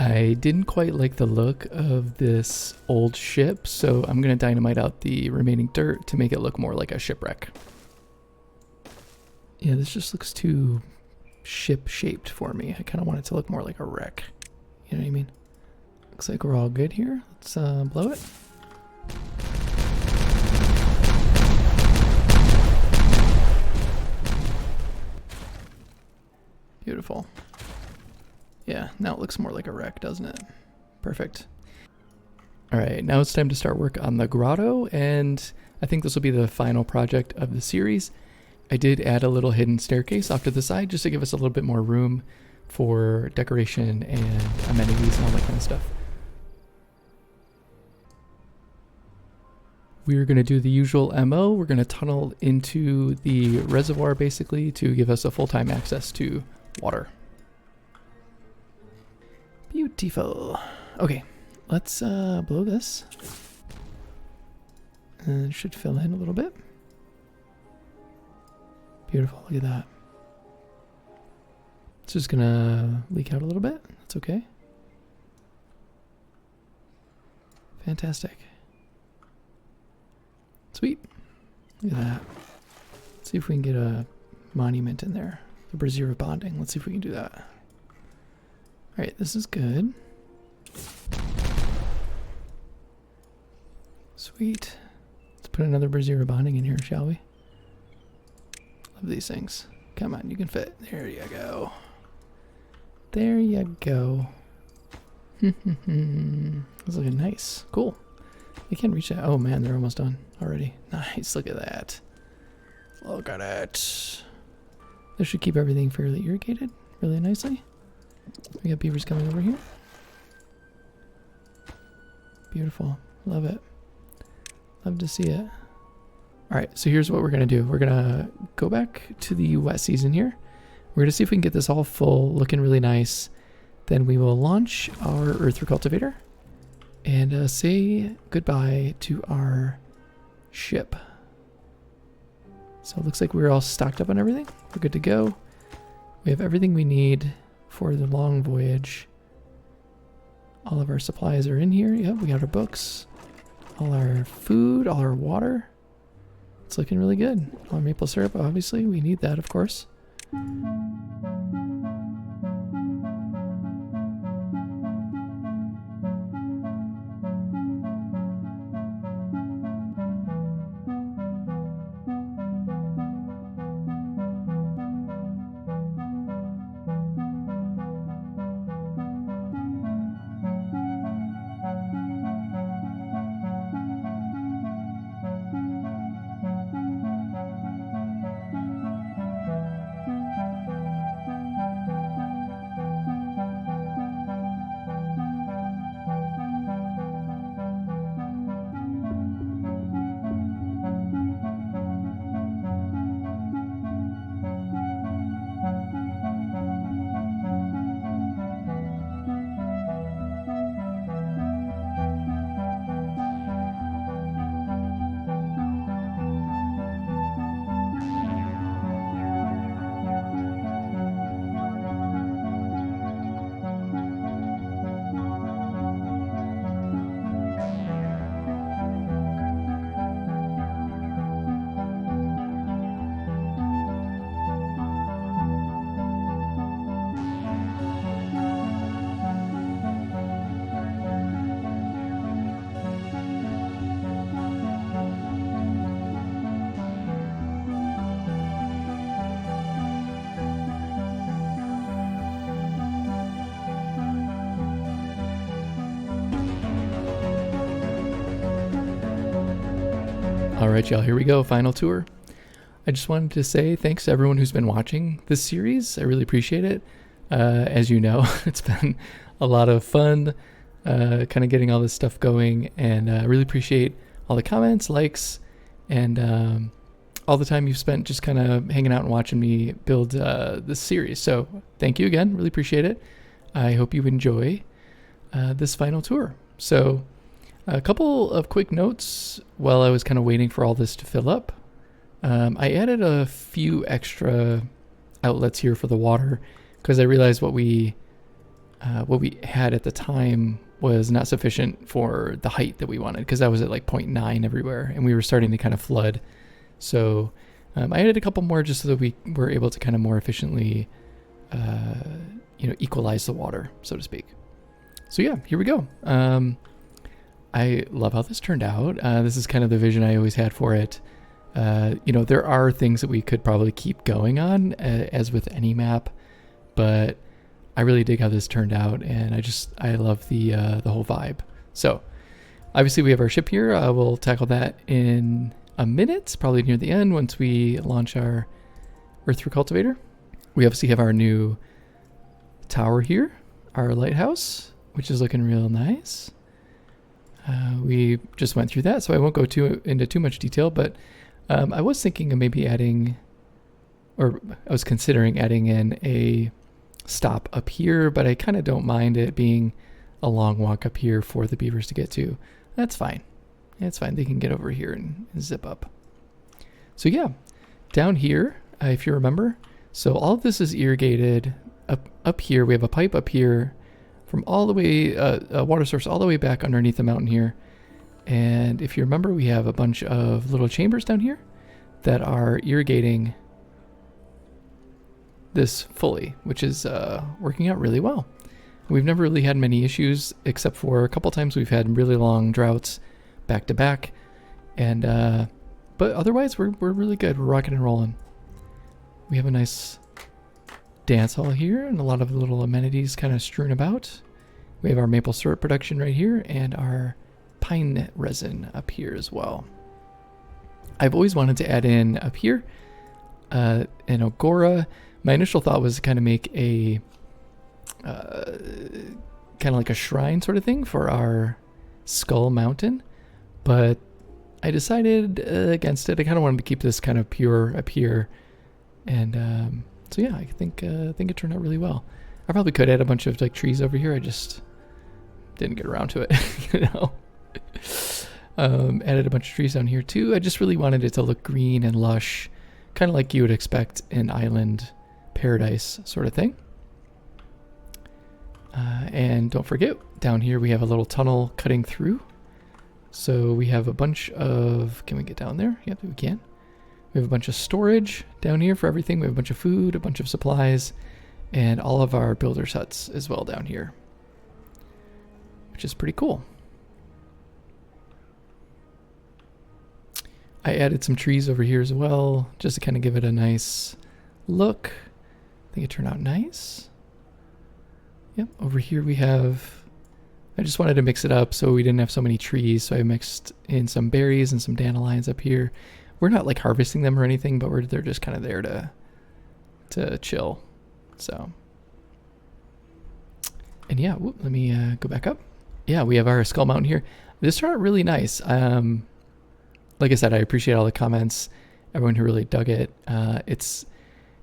I didn't quite like the look of this old ship, so I'm going to dynamite out the remaining dirt to make it look more like a shipwreck. Yeah, this just looks too ship-shaped for me. I kind of want it to look more like a wreck. You know what I mean? Looks like we're all good here. Let's blow it. Beautiful. Yeah, now it looks more like a wreck, doesn't it? Perfect. All right, now it's time to start work on the grotto, and I think this will be the final project of the series. I did add a little hidden staircase off to the side just to give us a little bit more room for decoration and amenities and all that kind of stuff. We're going to do the usual MO. We're going to tunnel into the reservoir basically to give us a full-time access to water. Beautiful. Okay, let's blow this. And it should fill in a little bit. Beautiful, look at that. It's just gonna leak out a little bit. That's okay. Fantastic. Sweet. Look at that. Let's see if we can get a monument in there. The brazier of bonding. Let's see if we can do that. Alright, this is good. Sweet. Let's put another brazier of bonding in here, shall we? Love these things. Come on, you can fit. There you go. There you go. That's looking nice. Cool. You can't reach that. Oh man, they're almost done already. Nice, look at that. Look at it. This should keep everything fairly irrigated really nicely. We got beavers coming over here. Beautiful. Love it. Love to see it. Alright, so here's what we're going to do. We're going to go back to the wet season here. We're going to see if we can get this all full, looking really nice. Then we will launch our Earth Recultivator and say goodbye to our ship. So it looks like we're all stocked up on everything. We're good to go. We have everything we need for the long voyage. All of our supplies are in here. Yep, we got our books, all our food, all our water. It's looking really good. All our maple syrup, obviously. We need that, of course. Alright y'all, here we go, final tour. I just wanted to say thanks to everyone who's been watching this series. I really appreciate it. As you know, it's been a lot of fun kind of getting all this stuff going, and I really appreciate all the comments, likes, and all the time you've spent just kind of hanging out and watching me build this series. So thank you again, really appreciate it. I hope you enjoy this final tour. So a couple of quick notes while I was kind of waiting for all this to fill up. I added a few extra outlets here for the water because I realized what we what we had at the time was not sufficient for the height that we wanted, because that was at like 0.9 everywhere, and we were starting to kind of flood. So I added a couple more just so that we were able to kind of more efficiently, equalize the water, so to speak. So yeah, here we go. I love how this turned out. This is kind of the vision I always had for it. There are things that we could probably keep going on, as with any map, but I really dig how this turned out, and I love the whole vibe. So obviously we have our ship here. We'll tackle that in a minute, probably near the end once we launch our Earth Recultivator. We obviously have our new tower here, our lighthouse, which is looking real nice. We just went through that, so I won't go into too much detail, but I was thinking of maybe I was considering adding in a stop up here, but I kind of don't mind it being a long walk up here for the beavers to get to. That's fine. It's fine. They can get over here and zip up. So yeah, down here, if you remember, so all of this is irrigated up here. We have a pipe up here from all the way, a water source all the way back underneath the mountain here. And if you remember, we have a bunch of little chambers down here that are irrigating this fully, which is working out really well. We've never really had many issues, except for a couple times we've had really long droughts back to back, and but otherwise we're really good. We're rocking and rolling. We have a nice dance hall here and a lot of little amenities kind of strewn about. We have our maple syrup production right here and our pine resin up here as well. I've always wanted to add in up here an agora. My initial thought was to kind of make a kind of like a shrine sort of thing for our skull mountain, but I decided against it. I kind of wanted to keep this kind of pure up here, and so yeah, I think it turned out really well. I probably could add a bunch of like trees over here. I just didn't get around to it, added a bunch of trees down here too. I just really wanted it to look green and lush, kind of like you would expect an island paradise sort of thing. And don't forget, down here we have a little tunnel cutting through. So we have a bunch of, can we get down there? Yep, we can. We have a bunch of storage down here for everything. We have a bunch of food, a bunch of supplies, and all of our builder's huts as well down here, which is pretty cool. I added some trees over here as well, just to kind of give it a nice look. I think it turned out nice. Yep, over here we have, I just wanted to mix it up so we didn't have so many trees, so I mixed in some berries and some dandelions up here. We're not like harvesting them or anything, but they're just kind of there to chill. So, and yeah, let me go back up. Yeah, we have our skull mountain here. This turned out really nice. Like I said, I appreciate all the comments, everyone who really dug it. It's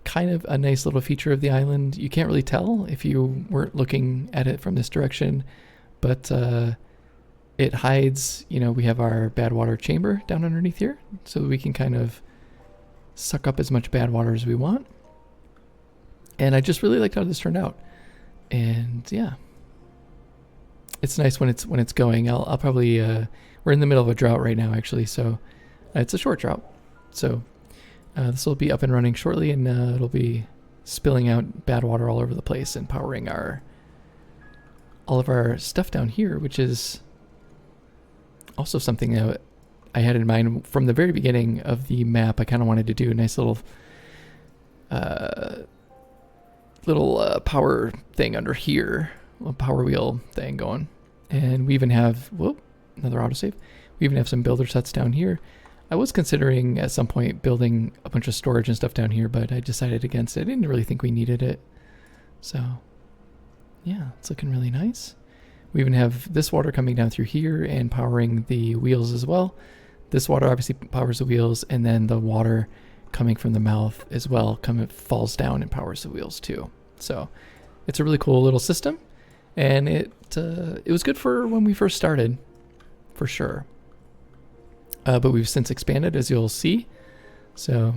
kind of a nice little feature of the island. You can't really tell if you weren't looking at it from this direction, but it hides, we have our bad water chamber down underneath here, so we can kind of suck up as much bad water as we want. And I just really liked how this turned out. And yeah, it's nice when it's going. I'll probably we're in the middle of a drought right now, actually, so it's a short drought. So this will be up and running shortly, and it'll be spilling out bad water all over the place and powering all of our stuff down here, which is also something that I had in mind from the very beginning of the map. I kind of wanted to do a nice little power thing under here, a power wheel thing going. And we even have, another autosave. We even have some builder sets down here. I was considering at some point building a bunch of storage and stuff down here, but I decided against it. I didn't really think we needed it. So yeah, it's looking really nice. We even have this water coming down through here and powering the wheels as well. This water obviously powers the wheels, and then the water coming from the mouth as well falls down and powers the wheels too. So it's a really cool little system, and it was good for when we first started, for sure. But we've since expanded, as you'll see. So,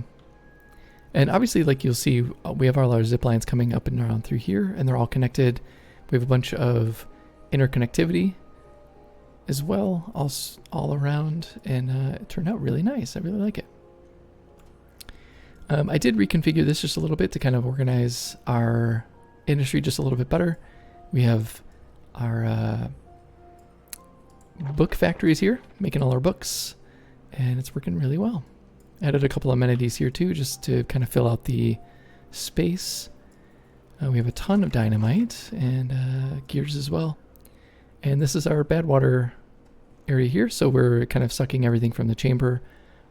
and obviously, like you'll see, we have all our zip lines coming up and around through here, and they're all connected We have a bunch of interconnectivity as well, all around, and it turned out really nice. I really like it. I did reconfigure this just a little bit to kind of organize our industry just a little bit better. We have our book factories here, making all our books, and it's working really well. Added a couple amenities here too, just to kind of fill out the space. We have a ton of dynamite and gears as well. And this is our bad water area here, so we're kind of sucking everything from the chamber.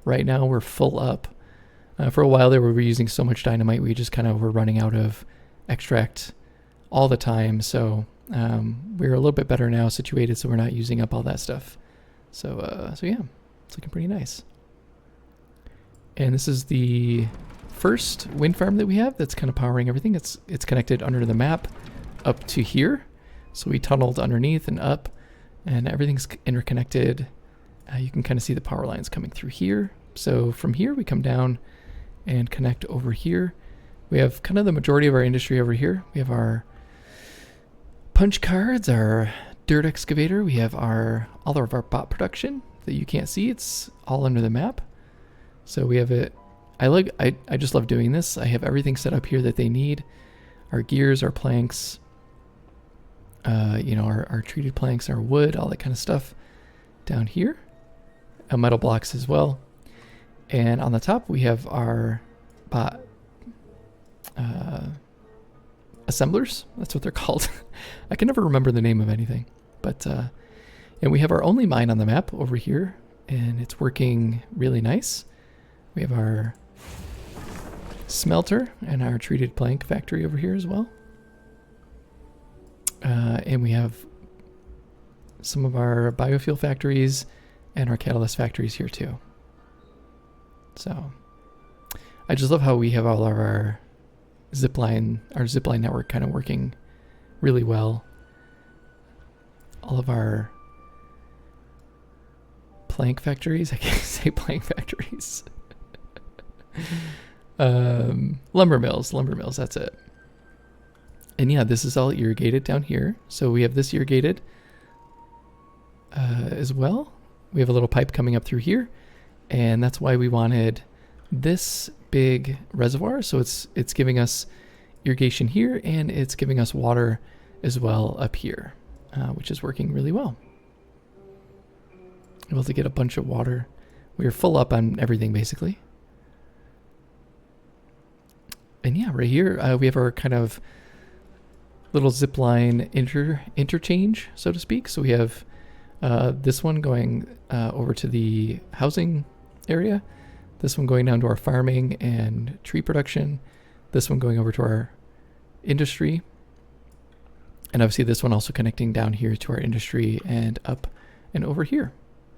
Right now we're full up. For a while there we were using so much dynamite we just kind of were running out of extract all the time, so we're a little bit better now situated, so we're not using up all that stuff. So yeah, it's looking pretty nice. And this is the first wind farm that we have that's kind of powering everything. It's connected under the map up to here. So we tunneled underneath and up, and everything's interconnected. You can kind of see the power lines coming through here. So from here we come down and connect over here. We have kind of the majority of our industry over here. We have our punch cards, our dirt excavator. We have all of our bot production that you can't see. It's all under the map. So we have it. I just love doing this. I have everything set up here that they need. Our gears, our planks, our treated planks, our wood, all that kind of stuff down here. Metal blocks as well. And on the top we have our bot assemblers. That's what they're called. I can never remember the name of anything. But and we have our only mine on the map over here, and it's working really nice. We have our smelter and our treated plank factory over here as well. And we have some of our biofuel factories and our catalyst factories here too. So I just love how we have all of our zipline network kind of working really well. All of our plank factories, I can't say plank factories. Lumber mills, that's it. And yeah, this is all irrigated down here. So we have this irrigated as well. We have a little pipe coming up through here, and that's why we wanted this big reservoir. So it's giving us irrigation here, and it's giving us water as well up here, which is working really well. Able to get a bunch of water. We are full up on everything basically. And yeah, right here we have our kind of little zipline interchange, so to speak. So we have this one going over to the housing area, this one going down to our farming and tree production, this one going over to our industry, and obviously this one also connecting down here to our industry and up and over here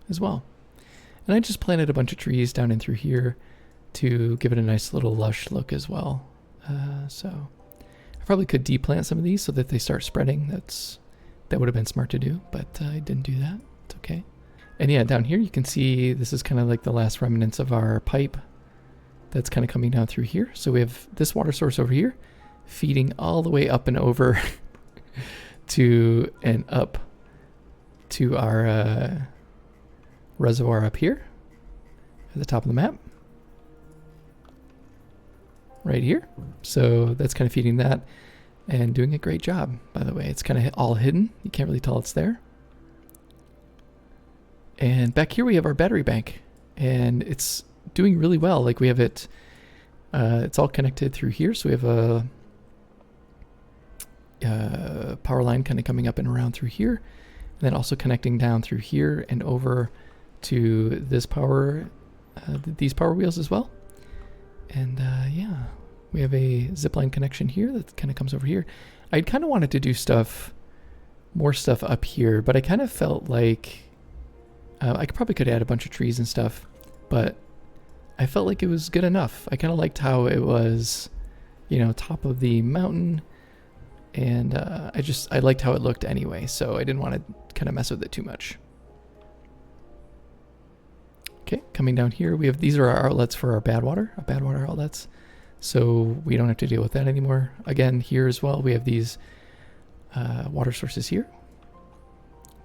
as well. And I just planted a bunch of trees down in through here to give it a nice little lush look as well. So I probably could deplant some of these so that they start spreading. That would have been smart to do, but I didn't do that. It's okay. And yeah, down here you can see this is kind of like the last remnants of our pipe that's kind of coming down through here. So we have this water source over here feeding all the way up and over to and up to our reservoir up here at the top of the map. Right here. So that's kind of feeding that and doing a great job, by the way. It's kind of all hidden. You can't really tell it's there. And back here we have our battery bank, and it's doing really well. Like we have it, it's all connected through here. So we have a power line kind of coming up and around through here, and then also connecting down through here and over to this power, these power wheels as well. And yeah, we have a zipline connection here that kind of comes over here. I kind of wanted to do more stuff up here, but I kind of felt like I probably could add a bunch of trees and stuff, but I felt like it was good enough. I kind of liked how it was, top of the mountain, and I liked how it looked anyway, so I didn't want to kind of mess with it too much. Okay, coming down here, these are our outlets for our bad water outlets. So we don't have to deal with that anymore. Again, here as well, we have these water sources here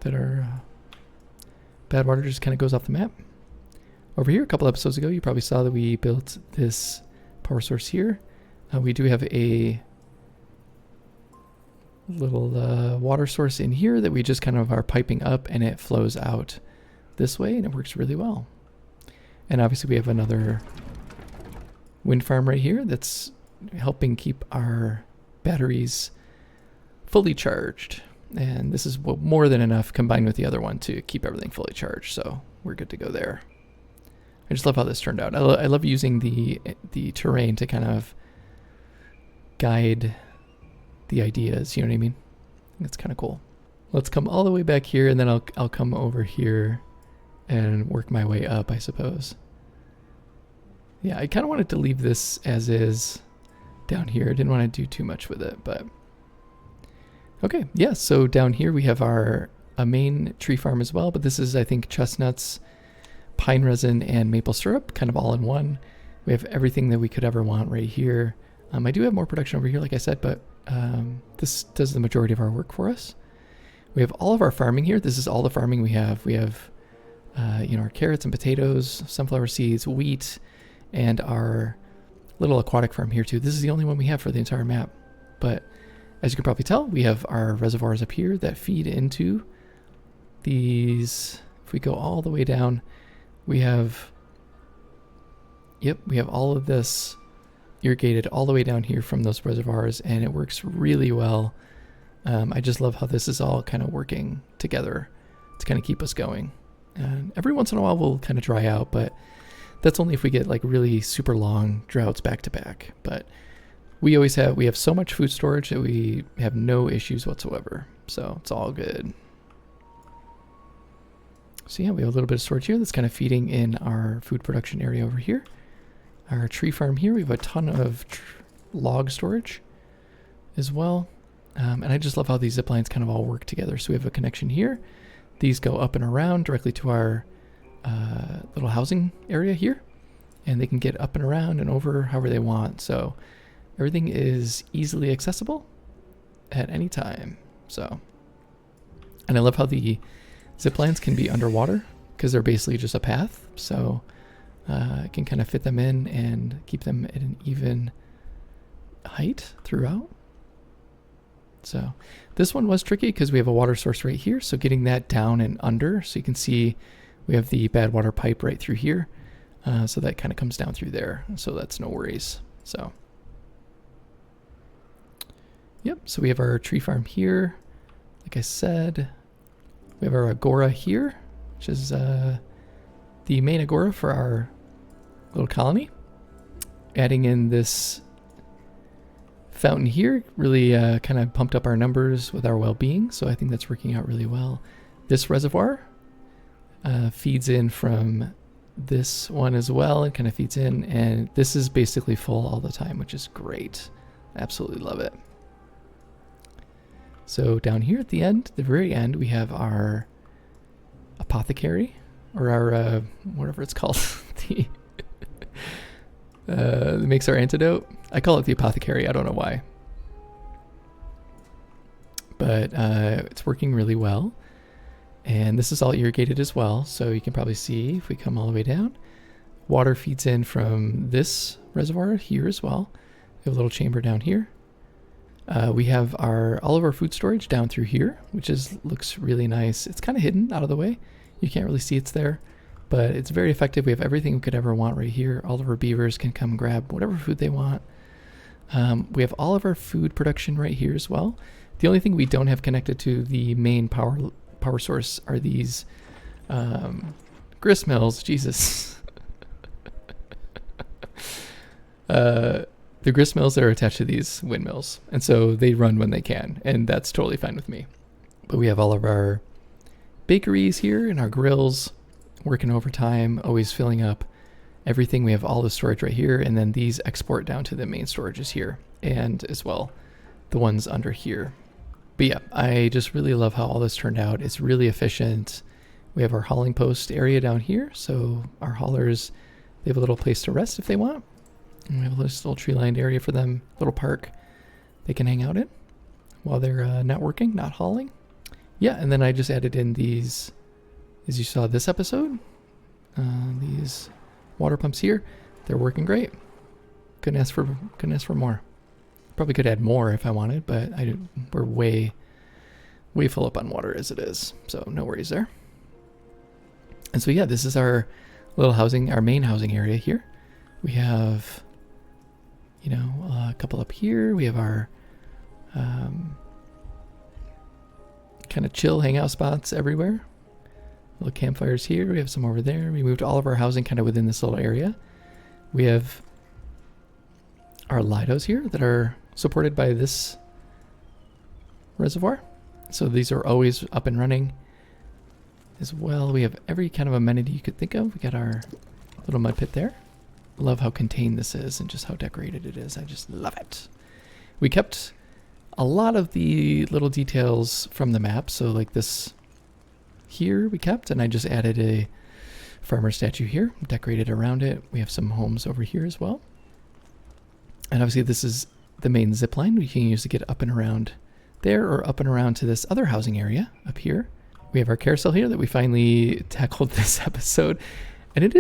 that are bad water just kind of goes off the map. Over here, a couple episodes ago, you probably saw that we built this power source here. We do have a little water source in here that we just kind of are piping up, and it flows out this way, and it works really well. And obviously we have another wind farm right here that's helping keep our batteries fully charged. And this is more than enough combined with the other one to keep everything fully charged, so we're good to go there. I just love how this turned out. I love using the terrain to kind of guide the ideas, you know what I mean? That's kind of cool. Let's come all the way back here, and then I'll come over here and work my way up, I suppose. Yeah, I kind of wanted to leave this as is down here. I didn't want to do too much with it, but okay, yeah, so down here we have a main tree farm as well, but this is, I think, chestnuts, pine resin, and maple syrup, kind of all in one. We have everything that we could ever want right here. I do have more production over here, like I said, but this does the majority of our work for us. We have all of our farming here. This is all the farming we have. We have, our carrots and potatoes, sunflower seeds, wheat, and our little aquatic farm here too. This is the only one we have for the entire map, but as you can probably tell, we have our reservoirs up here that feed into these. If we go all the way down, we have all of this irrigated all the way down here from those reservoirs, and it works really well. I just love how this is all kind of working together to kind of keep us going. And every once in a while we'll kind of dry out, but that's only if we get like really super long droughts back to back. But we have so much food storage that we have no issues whatsoever. So it's all good. So yeah, we have a little bit of storage here that's kind of feeding in our food production area over here. Our tree farm here, we have a ton of log storage as well. And I just love how these zip lines kind of all work together. So we have a connection here. These go up and around directly to our little housing area here. And they can get up and around and over however they want. So everything is easily accessible at any time. So, and I love how the zip lines can be underwater because they're basically just a path. So I can kind of fit them in and keep them at an even height throughout. So this one was tricky because we have a water source right here. So getting that down and under, so you can see we have the bad water pipe right through here. So that kind of comes down through there. So that's no worries. So, yep. So we have our tree farm here. Like I said, we have our agora here, which is the main agora for our little colony. Adding in this fountain here really kind of pumped up our numbers with our well-being, so I think that's working out really well. This reservoir feeds in from this one as well. It kind of feeds in, and this is basically full all the time, which is great. Absolutely love it. So down here at the end, the very end, we have our apothecary, or our whatever it's called, that makes our antidote. I call it the apothecary. I don't know why, but it's working really well. And this is all irrigated as well. So you can probably see if we come all the way down, water feeds in from this reservoir here as well. We have a little chamber down here. We have all of our food storage down through here, which looks really nice. It's kind of hidden out of the way. You can't really see it's there, but it's very effective. We have everything we could ever want right here. All of our beavers can come grab whatever food they want. We have all of our food production right here as well. The only thing we don't have connected to the main power source are these grist mills. Jesus. The grist mills are attached to these windmills, and so they run when they can, and that's totally fine with me. But we have all of our bakeries here and our grills working overtime, always filling up everything. We have all the storage right here, and then these export down to the main storages here, and as well the ones under here. But yeah, I just really love how all this turned out. It's really efficient. We have our hauling post area down here, so our haulers, they have a little place to rest if they want. And we have a little tree-lined area for them, little park they can hang out in. while they're not working, not hauling. Yeah, and then I just added in these, as you saw this episode, these water pumps here. They're working great. Couldn't ask for more. Probably could add more if I wanted, but we're way full up on water as it is, so no worries there. And so yeah, this is our little housing, our main housing area here. We have, a couple up here. We have our kind of chill hangout spots everywhere. Little campfires here. We have some over there. We moved all of our housing kind of within this little area. We have our lighthouse here that are supported by this reservoir. So these are always up and running as well. We have every kind of amenity you could think of. We got our little mud pit there. Love how contained this is and just how decorated it is. I just love it. We kept a lot of the little details from the map. So like this here we kept, and I just added a farmer statue here, decorated around it. We have some homes over here as well. And obviously this is the main zip line we can use to get up and around there, or up and around to this other housing area up here. We have our carousel here that we finally tackled this episode. And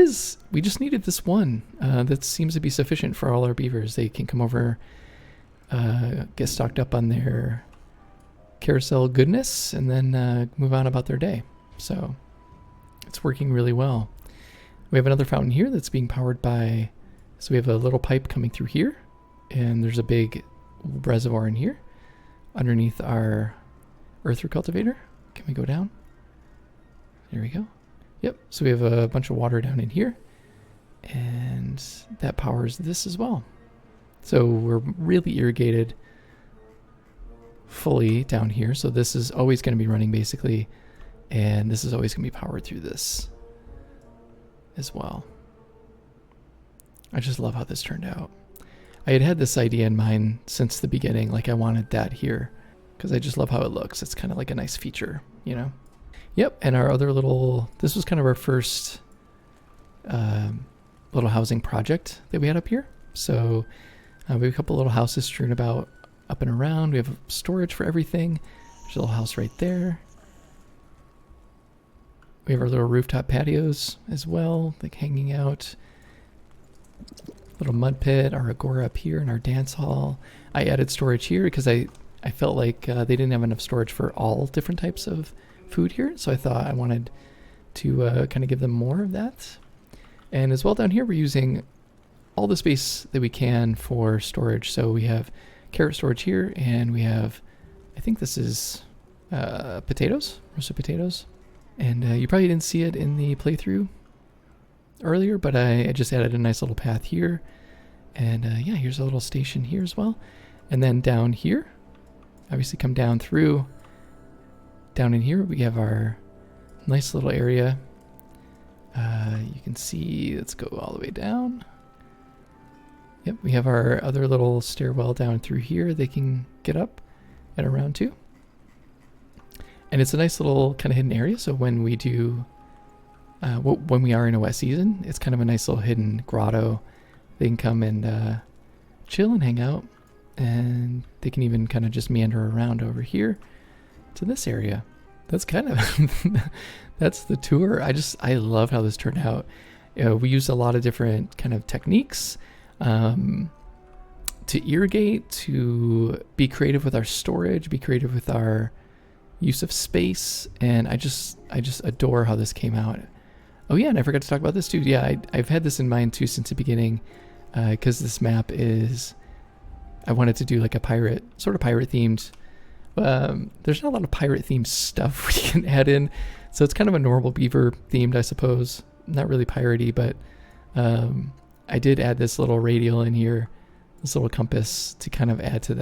we just needed this one. That seems to be sufficient for all our beavers. They can come over, get stocked up on their carousel goodness, and then move on about their day. So it's working really well. We have another fountain here that's being powered by, so we have a little pipe coming through here, and there's a big reservoir in here underneath our Earth Recultivator. Can we go down? There we go. Yep, so we have a bunch of water down in here, and that powers this as well. So we're really irrigated fully down here, so this is always going to be running basically, and this is always going to be powered through this as well. I just love how this turned out. I had this idea in mind since the beginning, like I wanted that here, because I just love how it looks. It's kind of like a nice feature, Yep, and our other this was kind of our first little housing project that we had up here. So we have a couple little houses strewn about up and around. We have storage for everything. There's a little house right there. We have our little rooftop patios as well, like hanging out. Little mud pit, our agora up here, and our dance hall. I added storage here because I felt like they didn't have enough storage for all different types of food here, so I thought I wanted to kind of give them more of that. And as well down here, we're using all the space that we can for storage. So we have carrot storage here, and we have, I think this is potatoes, roasted potatoes. And you probably didn't see it in the playthrough earlier, but I just added a nice little path here. And yeah, here's a little station here as well. And then down here, obviously come down through. Down in here, we have our nice little area. You can see, let's go all the way down. Yep, we have our other little stairwell down through here they can get up and around to. And it's a nice little kind of hidden area, so when we do, when we are in a wet season, it's kind of a nice little hidden grotto. They can come and chill and hang out, and they can even kind of just meander around over here to this area. That's kind of that's the tour. I love how this turned out. We used a lot of different kind of techniques to irrigate, to be creative with our storage, be creative with our use of space, and I just adore how this came out. Oh yeah, and I forgot to talk about this too. Yeah, I've had this in mind too since the beginning, because this map is, I wanted to do like a pirate themed. There's not a lot of pirate themed stuff we can add in, so it's kind of a normal beaver themed, I suppose. Not really piratey, but I did add this little radial in here, this little compass, to kind of add to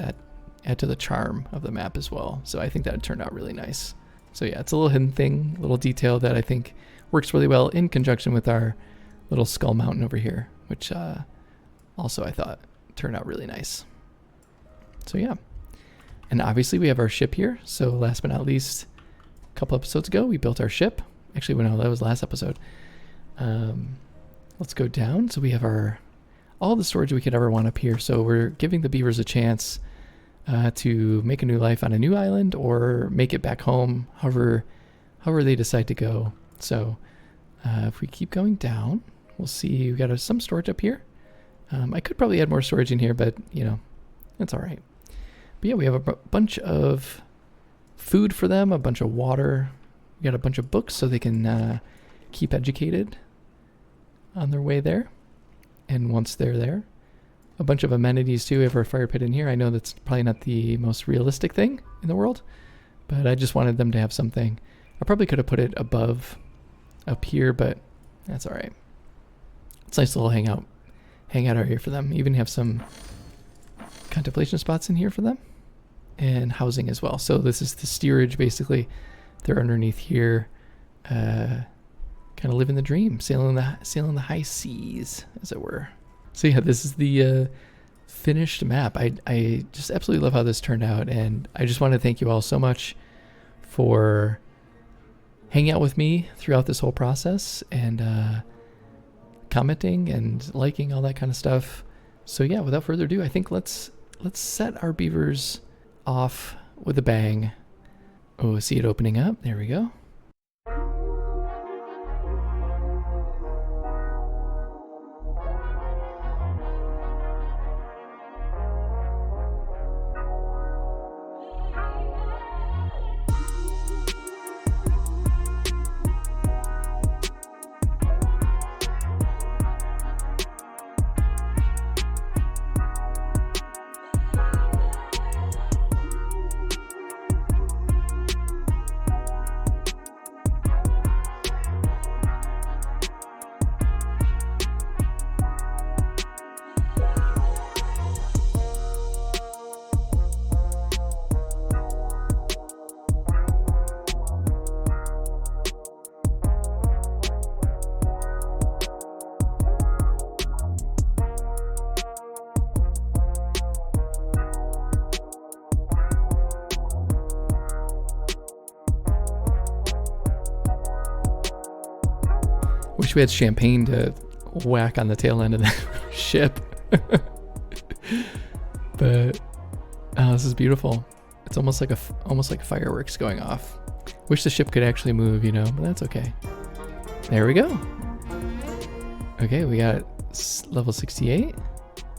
the charm of the map as well. So I think that turned out really nice. So yeah, it's a little hidden thing, a little detail that I think works really well in conjunction with our little skull mountain over here, which also I thought turned out really nice. So yeah. And obviously we have our ship here. So last but not least, a couple episodes ago, we built our ship. Actually, well, no, that was last episode. Let's go down. So we have all the storage we could ever want up here. So we're giving the beavers a chance to make a new life on a new island or make it back home, however they decide to go. So if we keep going down, we'll see we got some storage up here. I could probably add more storage in here, but you know, that's all right. But yeah, we have a bunch of food for them, a bunch of water. We got a bunch of books so they can keep educated on their way there. And once they're there, a bunch of amenities too. We have our fire pit in here. I know that's probably not the most realistic thing in the world, but I just wanted them to have something. I probably could have put it above up here, but that's all right. It's a nice little hangout area for them. Even have some contemplation spots in here for them and housing as well. So this is the steerage basically. They're underneath here, kind of living the dream, sailing the high seas, as it were. So yeah, this is the finished map. I just absolutely love how this turned out, and I just want to thank you all so much for hanging out with me throughout this whole process and commenting and liking, all that kind of stuff. So yeah, without further ado, I think let's set our beavers off with a bang. Oh, see it opening up. There we go. Wish we had champagne to whack on the tail end of the ship. But oh, this is beautiful. It's almost like fireworks going off. Wish the ship could actually move, you know, but that's okay. There we go. Okay, we got level 68.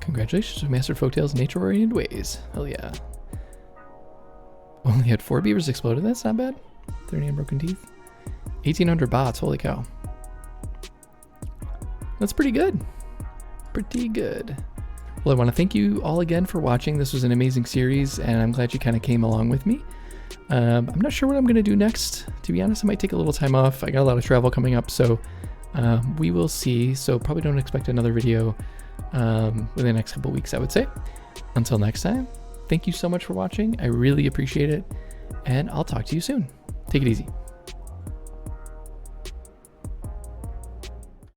Congratulations, we mastered folktails nature-oriented ways. Hell yeah. Only had 4 beavers exploded. That's not bad. 39 broken teeth. 1,800 bots. Holy cow. That's pretty good. Pretty good. Well, I want to thank you all again for watching. This was an amazing series, and I'm glad you kind of came along with me. I'm not sure what I'm going to do next. To be honest, I might take a little time off. I got a lot of travel coming up, so we will see. So probably don't expect another video within the next couple weeks, I would say. Until next time, thank you so much for watching. I really appreciate it, and I'll talk to you soon. Take it easy.